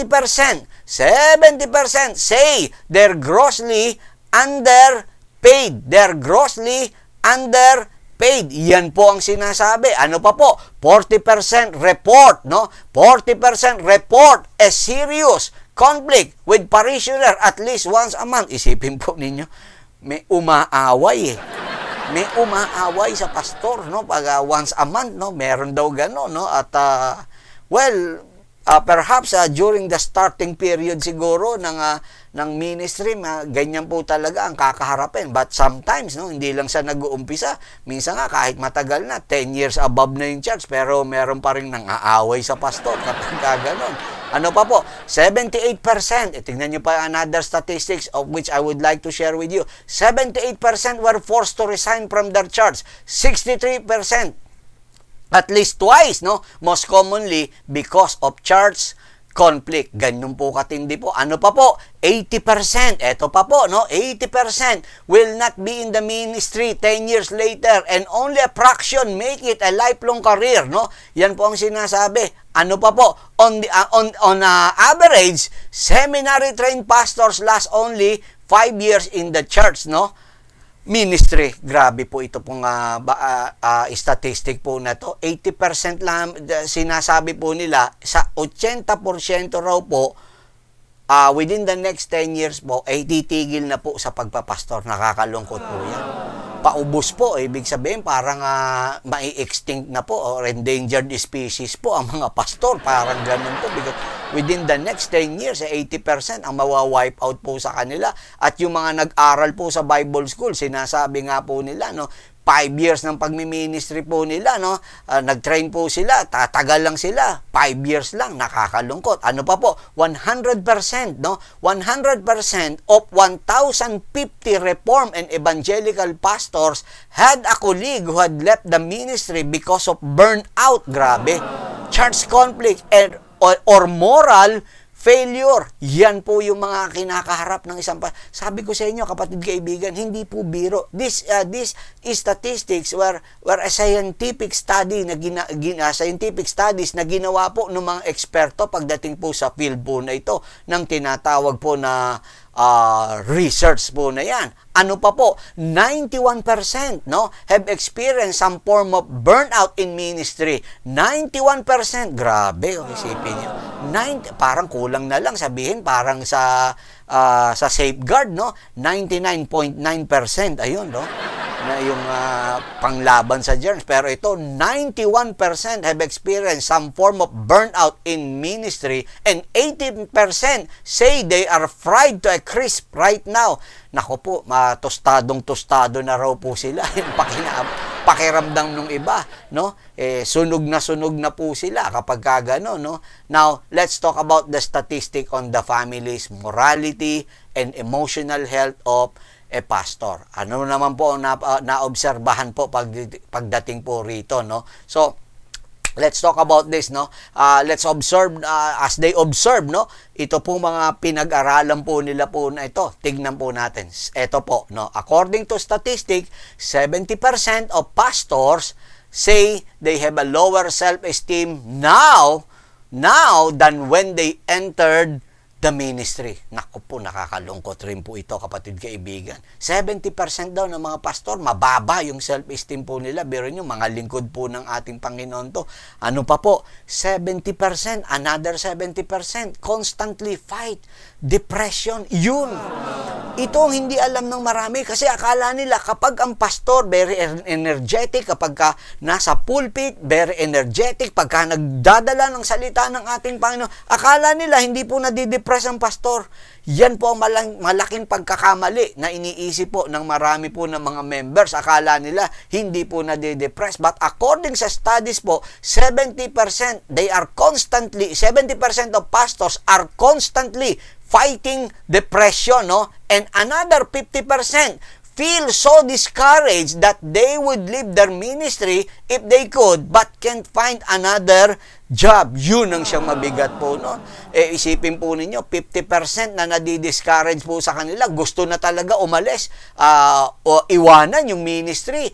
Speaker 1: say they're grossly underpaid. They're grossly underpaid. Yan po ang sinasabi. Ano pa po? 40% report, no? 40% report a serious conflict with parishioner at least once a month. Isipin po ninyo, may umaaway eh. May umaaway sa pastor, no? Pag once a month, no? Meron daw gano'n, no? At, perhaps during the starting period siguro ng ministry, ganyan po talaga ang kakaharapin. But sometimes, no? Hindi lang siya nag-uumpisa. Minsan nga, kahit matagal na, 10 years above na yung church, pero meron pa rin nang-aaway sa pastor kapag gano'n. Ano pa po? 78%. Tingnan nyo pa another statistics of which I would like to share with you. 78% were forced to resign from their church. 63%. At least twice, no? Most commonly because of church conflict. Ganyan po katindi po. Ano pa po? 80%. Ito pa po, no? 80% will not be in the ministry 10 years later and only a fraction make it a lifelong career, no? Yan po ang sinasabi. Ano pa po? On average, seminary trained pastors last only 5 years in the church, no? Ministry. Grabe po ito pong statistic po na to. 80% lang sinasabi po nila, sa 80% raw po, within the next 10 years po, ay titigil na po sa pagpapastor. Nakakalungkot po yan. Paubos po, ibig sabihin parang mai-extinct na po or endangered species po ang mga pastor. Parang ganun po because within the next 10 years, 80% ang mawa-wipe out po sa kanila. At yung mga nag-aral po sa Bible School, sinasabi nga po nila, no, 5 years ng pagmi-ministry po nila, no? Nag-train po sila, tatagal lang sila. 5 years lang, nakakalungkot. Ano pa po? 100%, no? 100% of 1,050 Reformed and Evangelical pastors had a colleague who had left the ministry because of burnout. Grabe. Church conflict or moral failure. Yan po yung mga kinakaharap ng isang sabi ko sa inyo, kapatid kaibigan, hindi po biro. This is statistics where a scientific study scientific studies na ginawa po ng mga eksperto pagdating po sa field po na ito ng tinatawag po na research po na yan. Ano pa po? 91%, no, have experienced some form of burnout in ministry. 91%. Grabe, isipin niyo. Parang kulang na lang sabihin, parang sa safeguard, no? 99.9%. Ayun, no? Na yung panglaban sa germs. Pero ito, 91% have experienced some form of burnout in ministry and 18% say they are fried to a crisp right now. Nako po, tostadong-tostado na raw po sila. Yung pakiramdam ng iba, no? Sunog na po sila kapag gano'n, no? Now, let's talk about the statistic on the family's morality and emotional health of a pastor. Ano naman po naobserbahan po pagdating po rito, no? So, let's talk about this, no? Let's observe as they observe, no? Ito po mga pinag-aralan po nila po na ito. Tignan po natin. Ito po, no? According to statistic, 70% of pastors say they have a lower self-esteem now than when they entered the ministry. Naku po, nakakalungkot rin po ito, kapatid kaibigan. 70% daw ng mga pastor, mababa yung self-esteem po nila. Pero nyo, mga lingkod po ng ating Panginoon to. Ano pa po? 70%, another 70%, constantly fight depression. Yun. Ito ang hindi alam ng marami kasi akala nila kapag ang pastor very energetic, kapag ka nasa pulpit, very energetic, pagka nagdadala ng salita ng ating Panginoon, akala nila hindi po nadidepress ang pastor. Yan po ang malaking pagkakamali na iniisip po ng marami po ng mga members. Akala nila hindi po nadidepress. But according sa studies po, 70% of pastors are constantly fighting depression, no? And another 50% feel so discouraged that they would leave their ministry if they could but can't find another job. Yun ang siyang mabigat po, no? Isipin po ninyo, 50% na nadi-discourage po sa kanila, gusto na talaga umalis, o iwanan yung ministry.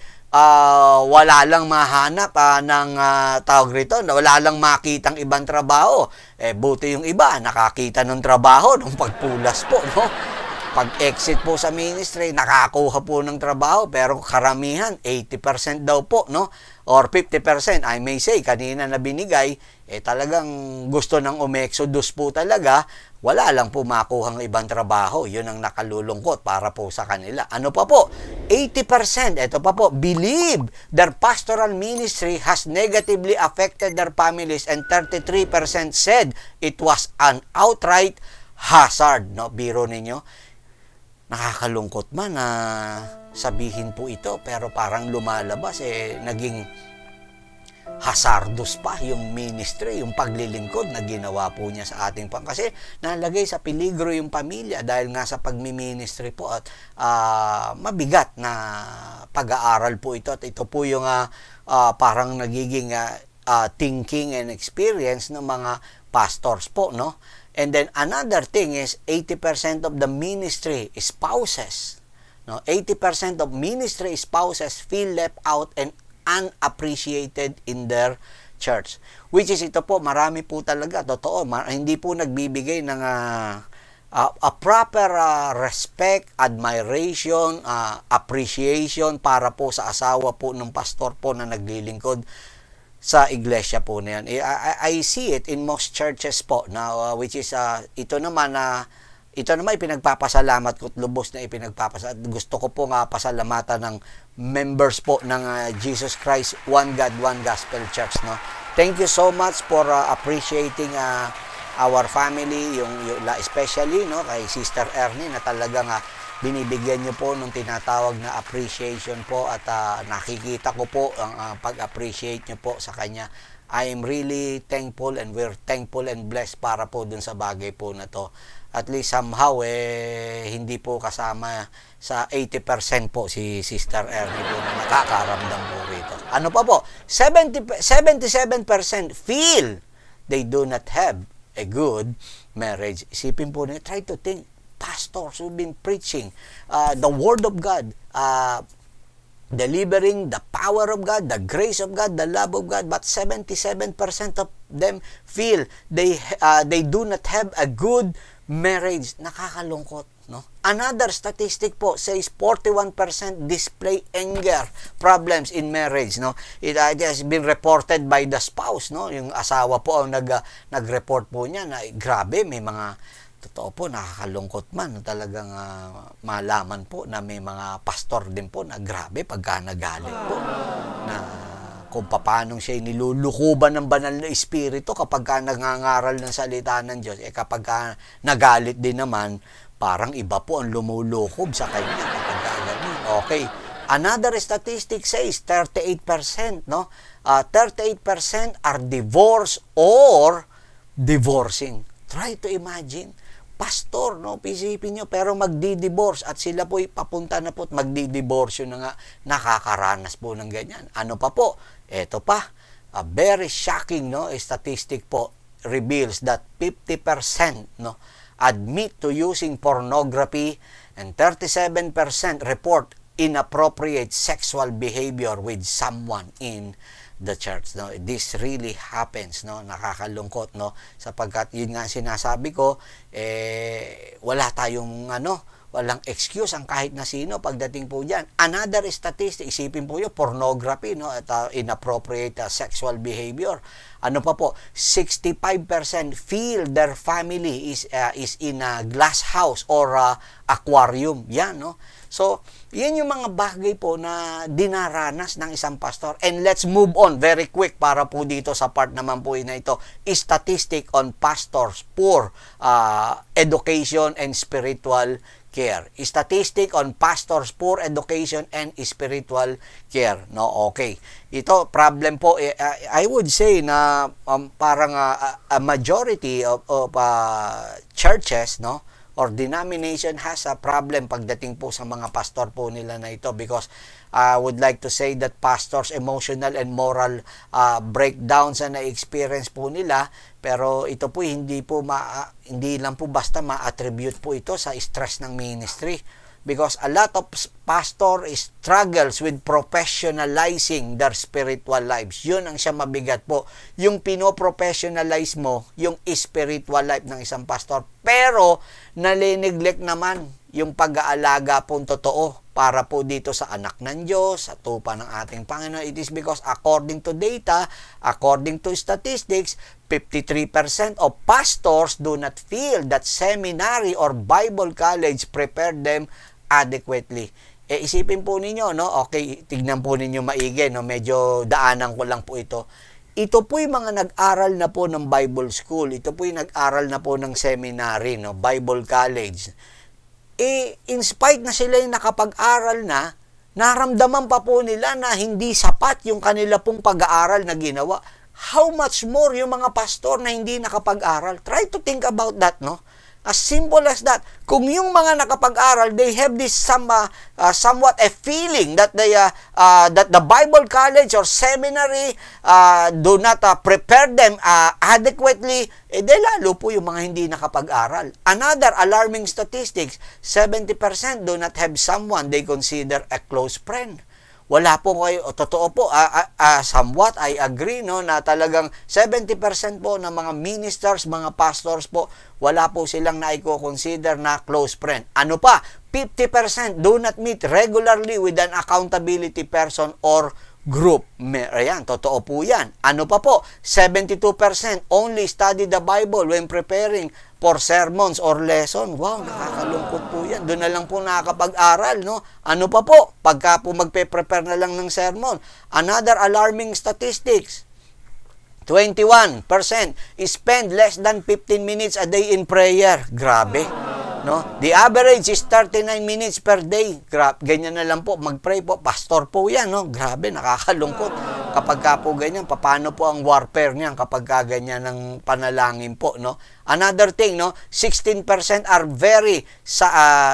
Speaker 1: Wala lang mahanap ng tawag rito, wala lang makitang ibang trabaho. Buti yung iba, nakakita ng trabaho nung pagpulas po, no? Pag-exit po sa ministry, nakakuha po ng trabaho, pero karamihan, 80% daw po, no? Or 50%, I may say, kanina na binigay, talagang gusto ng umexodus po talaga, wala lang po makuhang ibang trabaho. Yun ang nakalulungkot para po sa kanila. Ano pa po? 80%, ito pa po, believe their pastoral ministry has negatively affected their families, and 33% said it was an outright hazard. No? Biro ninyo, nakakalungkot man na sabihin po ito, pero parang lumalabas, naging hazardous pa yung ministry, yung paglilingkod na ginawa po niya sa ating kasi nalagay sa peligro yung pamilya dahil nga sa pagmi-ministry po at mabigat na pag-aaral po ito, at ito po yung parang nagiging thinking and experience ng mga pastors po, no? And then another thing is 80% of the ministry spouses, no? 80% of ministry spouses feel left out and unappreciated in their church. Which is ito po, marami po talaga, totoo, hindi po nagbibigay ng a proper respect, admiration, appreciation para po sa asawa po ng pastor po na naglilingkod sa iglesia po na yan. I see it in most churches po na which is ito naman ipinagpapasalamat ko, lubos na ipinagpapasalamat. Gusto ko po nga pasalamatan ng members po ng Jesus Christ One God, One Gospel Church, no? Thank you so much for appreciating our family, especially, no, kay Sister Ernie na talagang binibigyan niyo po ng tinatawag na appreciation po, at nakikita ko po ang pag-appreciate niyo po sa kanya. I am really thankful, and we're thankful and blessed para po dun sa bagay po na to. At least somehow, hindi po kasama sa 80% po si Sister Ernie po na nakakaramdam po rito. Ano pa po? 77% feel they do not have a good marriage. Isipin po niyo, try to think, pastors who've been preaching the Word of God, delivering the power of God, the grace of God, the love of God, but 77% of them feel they do not have a good marriage. Nakakalungkot, no? Another statistic po says 41% display anger problems in marriage, no? It has been reported by the spouse, no? Yung asawa po ang nag-report po niya na grabe, may mga totoo po, nakakalungkot man talagang malaman po na may mga pastor din po na grabe pagka nagalit po, na kung paano siya nilulukuban ng banal na espiritu kapag nangangaral ng salita ng Diyos. Kapag nagalit din naman, parang iba po ang lumulukob sa kanya kapag ganun. Okay. Another statistic says 38%, no? 38% are divorced or divorcing. Try to imagine, pastor, no, isipin nyo, pero magdi-divorce at sila po'y papunta na po at magdi-divorce na nga, nakakaranas po ng ganyan. Ano pa po? Eto pa, a very shocking, no, statistic po reveals that 50%, no, admit to using pornography, and 37% report inappropriate sexual behavior with someone in the church, no? This really happens, no? Nakakalungkot, no? Sapagkat yun nga sinasabi ko, wala Walang excuse ang kahit na sino pagdating po dyan. Another statistic, isipin po yun, pornography, no? At inappropriate sexual behavior. Ano pa po? 65% feel their family is in a glass house or aquarium. Yan, no? So, yan yung mga bagay po na dinaranas ng isang pastor. And let's move on very quick para po dito sa part naman po na ito. Statistic on pastors, poor education and spiritual care. Statistic on pastors, poor education and spiritual care. No, okay. Ito, problem po, I would say na parang a majority of churches, no, or denomination has a problem pagdating po sa mga pastor po nila na ito, because I would like to say that pastors emotional and moral breakdowns na experience po nila, pero ito po hindi lang po basta ma-attribute po ito sa stress ng ministry, because a lot of pastor struggles with professionalizing their spiritual lives. Yun ang siya mabigat po. Yung pino-professionalize mo, yung spiritual life ng isang pastor. Pero, nalineglect naman yung pag-aalaga po totoo para po dito sa anak ng Diyos, sa tupa ng ating Panginoon. It is because according to data, according to statistics, 53% of pastors do not feel that seminary or Bible college prepared them adequately. Isipin po ninyo, no? Okay, tignan po ninyo maigi, no? Medyo daanan ko lang po ito. Ito po yung mga nag-aral na po ng Bible school. Ito po yung nag-aral na po ng seminary, no? Bible college. In spite na sila yung nakapag-aral na, naramdaman pa po nila na hindi sapat yung kanila pong pag-aaral na ginawa. How much more yung mga pastor na hindi nakapag-aral? Try to think about that, no? As simple as that. Kung yung mga nakapag-aral, they have this somewhat a feeling that that the Bible college or seminary do not prepare them adequately, lalo po yung mga hindi nakapag-aral. Another alarming statistics, 70% do not have someone they consider a close friend. Wala po kayo, totoo po, somewhat I agree, no, na talagang 70% po ng mga ministers, mga pastors po, wala po silang naiko-consider na close friend. Ano pa? 50% do not meet regularly with an accountability person or group. Ayan, totoo po yan. Ano pa po? 72% only study the Bible when preparing for sermons or lesson. Wow, nakakalungkot po yan. Doon na lang po nakakapag-aral, no? Ano pa po? Pagka po magpe-prepare na lang ng sermon. Another alarming statistics, 21% spend less than 15 minutes a day in prayer. Grabe, no? The average is 39 minutes per day. Ganyan na lang po, mag-pray po. Pastor po yan, no? Grabe, nakakalungkot. Kapag ka po ganyan, paano po ang warfare niyan kapag ka ganyan ng panalangin po, no? Another thing, no? 16% are very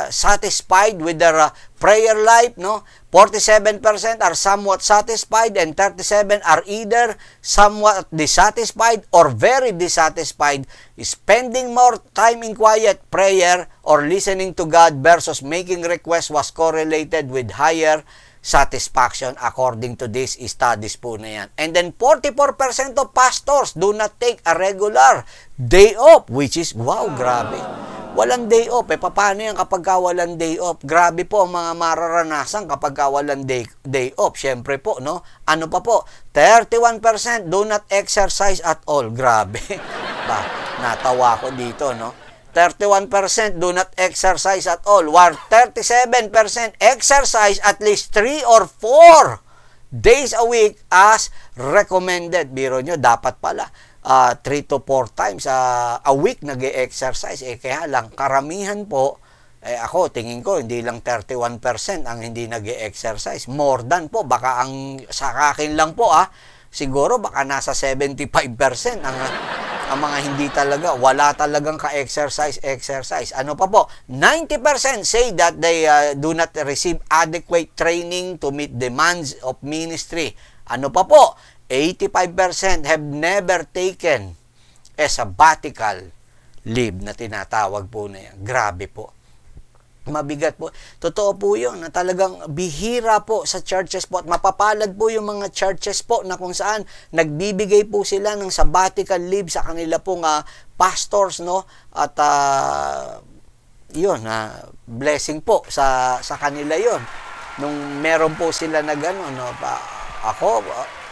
Speaker 1: satisfied with their prayer life, no? 47% are somewhat satisfied and 37% are either somewhat dissatisfied or very dissatisfied. Spending more time in quiet prayer or listening to God versus making requests was correlated with higher satisfaction according to these studies po na yan. And then 44% of pastors do not take a regular day off, which is, wow, grabe. Walang day off. Paano yan kapag walang day off? Grabe po ang mga mararanasan kapag walang day off. Siyempre po, no? Ano pa po? 31% do not exercise at all. Grabe. Natawa ko dito, no? 31% do not exercise at all, while 37% exercise at least 3 or 4 days a week as recommended. Biro nyo, dapat pala 3 to 4 times a week nag-exercise. Kaya lang, karamihan po, ako, tingin ko, hindi lang 31% ang hindi nag-exercise. More than po, baka sa akin lang po, siguro baka nasa 75% ang mga hindi talaga, wala talagang ka-exercise. Ano pa po? 90% say that they do not receive adequate training to meet demands of ministry. Ano pa po? 85% have never taken a sabbatical leave na tinatawag po na yan. Grabe po. Mabigat po. Totoo po yun na talagang bihira po sa churches po at mapapalad po yung mga churches po na kung saan nagbibigay po sila ng sabbatical leave sa kanila pong pastors, no? At yun, blessing po sa kanila yun. Nung meron po sila na gano'n, no, ako,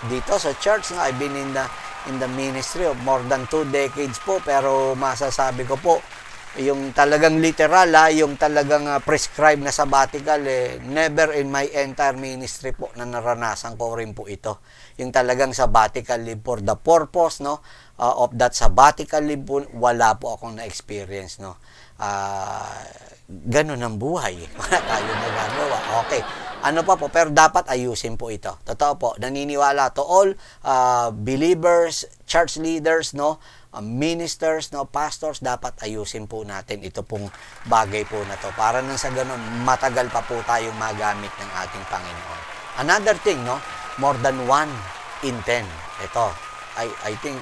Speaker 1: dito sa church, no, I've been in the ministry of more than 2 decades po, pero masasabi ko po, yung talagang literal, yung talagang prescribed na sabbatical, never in my entire ministry po na naranasan ko rin po ito. Yung talagang sabbatical leave for the purpose, no, of that sabbatical leave po, wala po akong na-experience, no. Ganun ang buhay. Wala tayo nagagawa. Okay. Ano pa po, pero dapat ayusin po ito. Totoo po, naniniwala to all believers, church leaders, no, ministers, no, pastors, dapat ayusin po natin ito pong bagay po na to. Para nang sa ganun, matagal pa po tayong magamit ng ating Panginoon. Another thing, no, more than 1 in 10. Ito, I think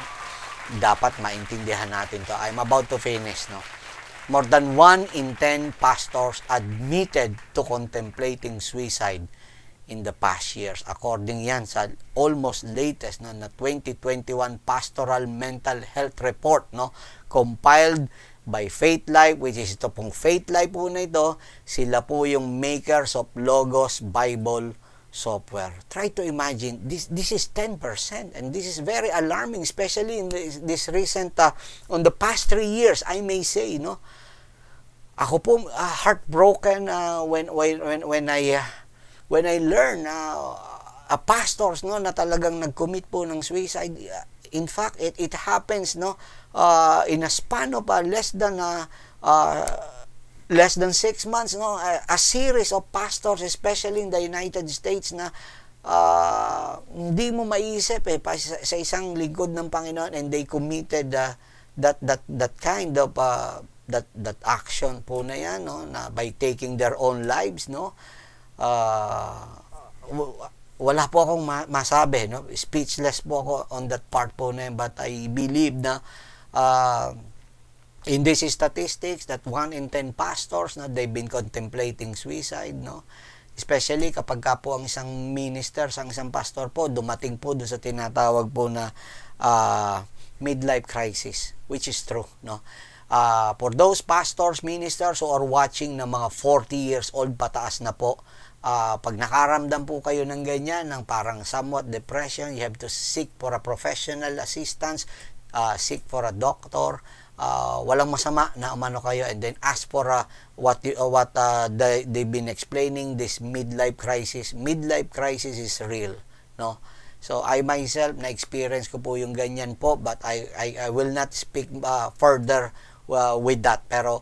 Speaker 1: dapat maintindihan natin to. I'm about to finish, no. More than 1 in 10 pastors admitted to contemplating suicide in the past years. According yan sa almost latest, no, na 2021 Pastoral Mental Health Report, no, compiled by Faith Life, which is ito pong Faith Life po na ito, sila po yung makers of Logos Bible software. Try to imagine, this is 10%, and this is very alarming, especially in this recent, on the past 3 years, I may say, no. Ako po heartbroken when I learn pastors, no, na talagang nag-commit po ng suicide. In fact, it happens, no, in a span of less than 6 months, no, a series of pastors, especially in the United States, na hindi mo maiisip sa isang lingkod ng Panginoon, and they committed that kind of that action po na yan, no, na by taking their own lives, no. Wala po akong masabi, no, speechless po ako on that part po na yan, but I believe na in these statistics that 1 in 10 pastors, na they've been contemplating suicide, no, especially kapag ka po ang isang minister, ang isang pastor po dumating po doon sa tinatawag po na midlife crisis, which is true, no. For those pastors, ministers who are watching na mga 40 years old pataas na po, pag nakaramdam po kayo ng ganyan, ng parang somewhat depression, you have to seek for a professional assistance, seek for a doctor. Walang masama na umano kayo, and then ask for what they've been explaining, this midlife crisis. Midlife crisis is real, no. So I myself na experience ko po yung ganyan po, but I will not speak further with that, pero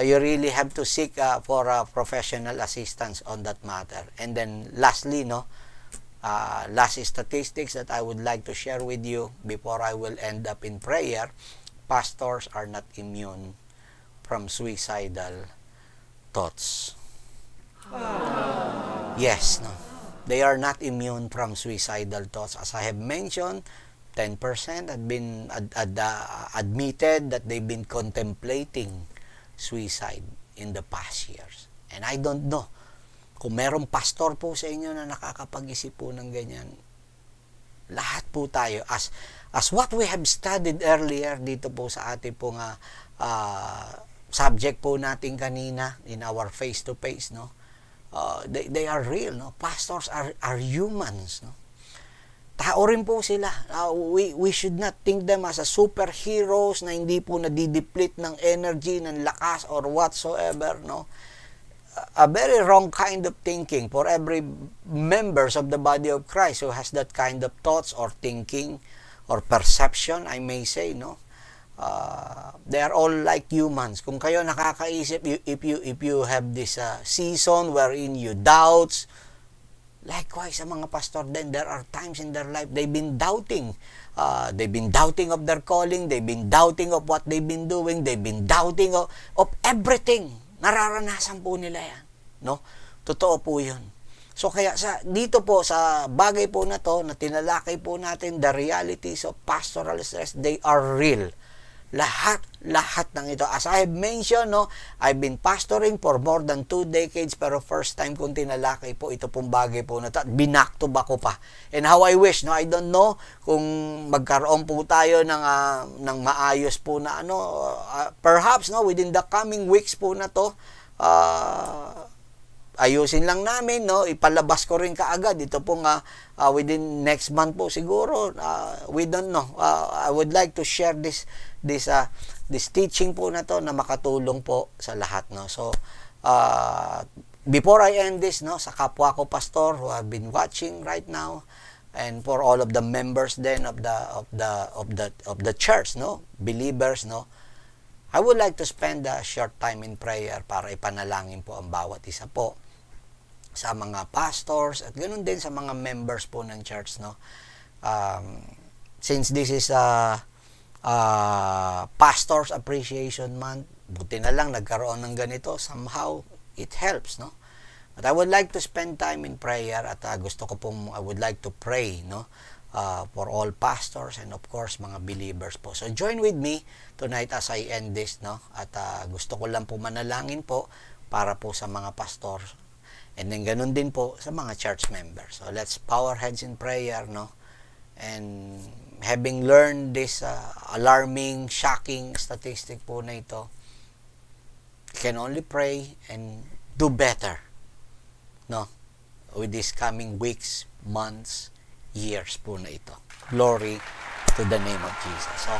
Speaker 1: you really have to seek for professional assistance on that matter. And then lastly, no, last statistics that I would like to share with you before I will end up in prayer: pastors are not immune from suicidal thoughts. Yes, no, they are not immune from suicidal thoughts. As I have mentioned, 10% had been admitted that they've been contemplating suicide in the past years. And I don't know kung merong pastor po sa inyo na nakakapag-isip po ng ganyan. Lahat po tayo, as what we have studied earlier dito po sa ating pong subject po natin kanina in our face-to-face, no, they are real, no. Pastors are humans, no. Tao rin po sila. We should not think them as a superheroes na hindi po nadideplete ng energy, ng lakas, or whatsoever, no. A very wrong kind of thinking for every members of the body of Christ who has that kind of thoughts or thinking or perception, I may say, no. They are all like humans. Kung kayo nakakaisip, if you have this season wherein you doubts, likewise, sa mga pastor din, there are times in their life they've been doubting. They've been doubting of their calling. They've been doubting of what they've been doing. They've been doubting of everything. Nararanasan po nila yan, no? Totoo po yun. So kaya dito po sa bagay po na to, na tinalakay po natin, the realities of pastoral stress, they are real. Lahat ng ito. As I have mentioned, no, I've been pastoring for more than 2 decades, pero first time kong tinalakay po ito pong bagay po na ito. At binaktob ako pa. And how I wish, no, I don't know kung magkaroon po tayo ng maayos po na perhaps, no, within the coming weeks po na to, ayusin lang namin, no, ipalabas ko rin kaagad ito pong within next month po siguro, we don't know. I would like to share this teaching po na to na makatulong po sa lahat, no. So before I end this, no, sa kapwa ko pastor who have been watching right now, and for all of the members then of the church, no, believers, no, I would like to spend a short time in prayer para ipanalangin po ang bawat isa po sa mga pastors at ganoon din sa mga members po ng church, no. Since this is Pastors Appreciation Month, buti na lang nagkaroon ng ganito, somehow it helps, no. But I would like to spend time in prayer at I would like to pray, no, for all pastors and of course mga believers po. So join with me tonight as I end this, no, at gusto ko lang po manalangin po para po sa mga pastors. And then ganun din po sa mga church members. So let's bow our heads in prayer, no? And having learned this alarming, shocking statistic po na ito, can only pray and do better, no? With these coming weeks, months, years po na ito. Glory to the name of Jesus. So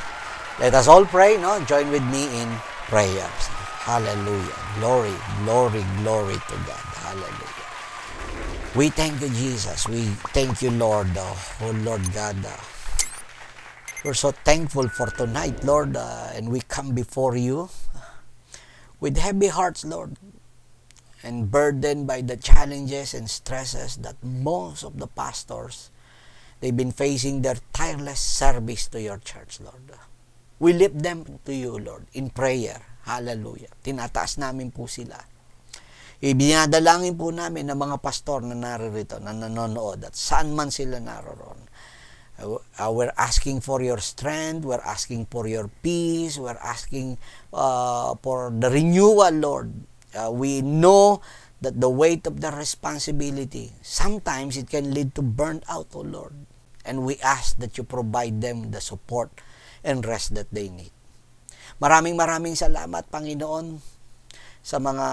Speaker 1: let us all pray, no? Join with me in prayers. Hallelujah. Glory, glory, glory to God. Hallelujah. We thank you, Jesus. We thank you, Lord. Oh, Lord God. We're so thankful for tonight, Lord. And we come before you with heavy hearts, Lord. And burdened by the challenges and stresses that most of the pastors, they've been facing their tireless service to your church, Lord. We lift them to you, Lord, in prayer. Hallelujah. Tinataas namin po sila. Ibinadalangin po namin ng mga pastor na naririto, na nanonood, at saan man sila naroon. We're asking for your strength, we're asking for your peace, we're asking for the renewal, Lord. We know that the weight of the responsibility, sometimes it can lead to burnt out, O Lord. And we ask that you provide them the support and rest that they need. Maraming salamat, Panginoon, sa mga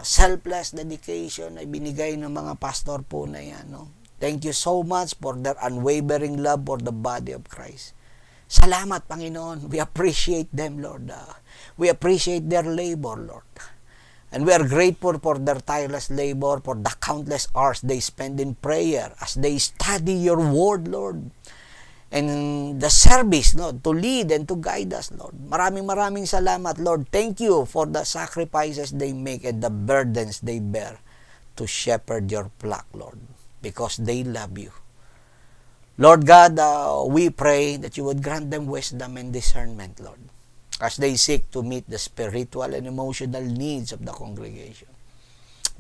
Speaker 1: selfless dedication na binigay ng mga pastor po na yan, no? Thank you so much for their unwavering love for the body of Christ. Salamat, Panginoon. We appreciate them, Lord. We appreciate their labor, Lord. And we are grateful for their tireless labor, for the countless hours they spend in prayer as they study your word, Lord. And the service, no, to lead and to guide us, Lord. Maraming salamat, Lord. Thank you for the sacrifices they make and the burdens they bear to shepherd your flock, Lord, because they love you. Lord God, we pray that you would grant them wisdom and discernment, Lord, as they seek to meet the spiritual and emotional needs of the congregation.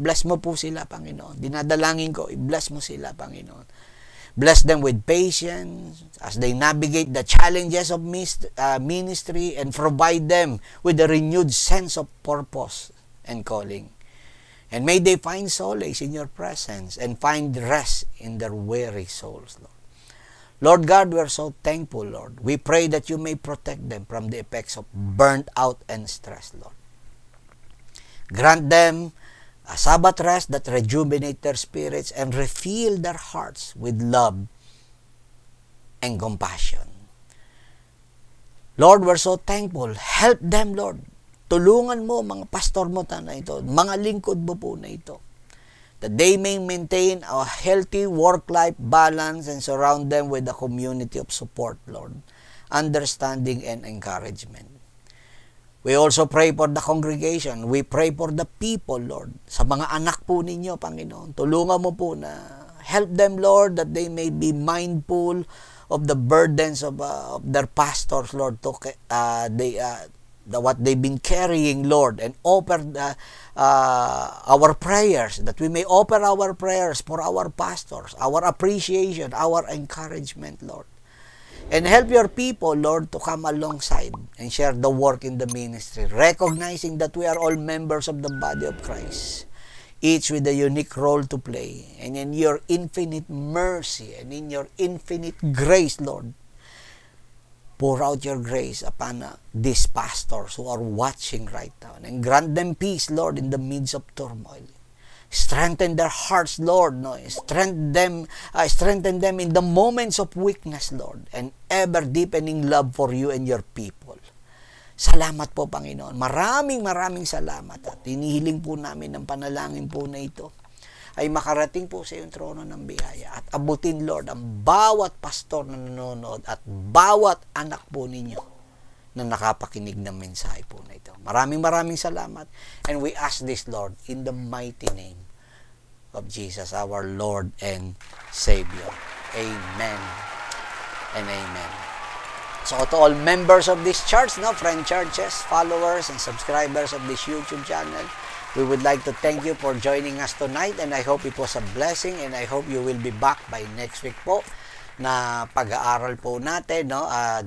Speaker 1: Bless mo po sila, Panginoon. Dinadalangin ko, i-bless mo sila, Panginoon. Bless them with patience as they navigate the challenges of ministry and provide them with a renewed sense of purpose and calling. And may they find solace in your presence and find rest in their weary souls, Lord. Lord God, we are so thankful, Lord. We pray that you may protect them from the effects of burnt out and stress, Lord. Grant them a Sabbath rest that rejuvenate their spirits and refill their hearts with love and compassion. Lord, we're so thankful. Help them, Lord. Tulungan mo mga pastor mo na ito, mga lingkod mo po na ito, that they may maintain a healthy work-life balance and surround them with a community of support, Lord, understanding and encouragement. We also pray for the congregation. We pray for the people, Lord. Sa mga anak po ninyo, Panginoon. Tulungan mo po na help them, Lord, that they may be mindful of the burdens of their pastors, Lord, to what they've been carrying, Lord, and offer our prayers, that we may offer our prayers for our pastors, our appreciation, our encouragement, Lord. And help your people, Lord, to come alongside and share the work in the ministry, recognizing that we are all members of the body of Christ, each with a unique role to play. And in your infinite mercy and in your infinite grace, Lord, pour out your grace upon these pastors who are watching right now. And grant them peace, Lord, in the midst of turmoil. Strengthen their hearts, Lord. No? Strengthen them in the moments of weakness, Lord. And ever-deepening love for you and your people. Salamat po, Panginoon. Maraming salamat. At hinihiling po namin ng panalangin po na ito ay makarating po sa iyong trono ng biyaya. At abutin, Lord, ang bawat pastor na nanonood at bawat anak po ninyo na nakapakinig ng mensahe po na ito. Maraming salamat. And we ask this, Lord, in the mighty name of Jesus, our Lord and Savior. Amen and amen. So to all members of this church, friend churches, followers, and subscribers of this YouTube channel, we would like to thank you for joining us tonight, and I hope it was a blessing, and I hope you will be back by next week po na pag-aaral po natin,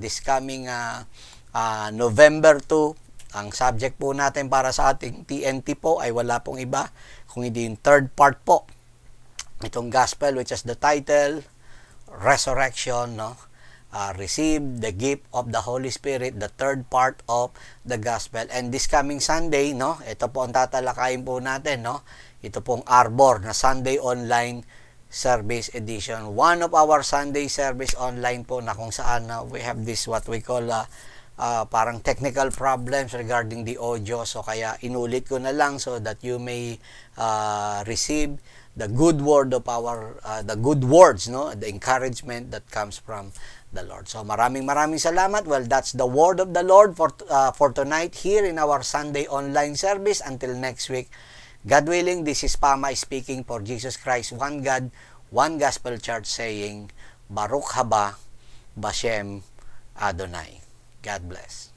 Speaker 1: this coming November 2. Ang subject po natin para sa ating TNT po ay wala pong iba kung hindi yung third part po. Itong gospel, which is the title, Resurrection, receive the gift of the Holy Spirit, the third part of the gospel. And this coming Sunday, ito po ang tatalakayin po natin, ito pong Arbor na Sunday online service edition. One of our Sunday service online po na kung saan we have this what we call parang technical problems regarding the audio. So kaya inulit ko na lang so that you may receive the good word of our the good words, the encouragement that comes from the Lord. So maraming salamat. Well, that's the word of the Lord for tonight here in our Sunday online service. Until next week, God willing, this is Pama speaking for Jesus Christ, one God, one Gospel Church, saying, Baruch haba Bashem Adonai. God bless.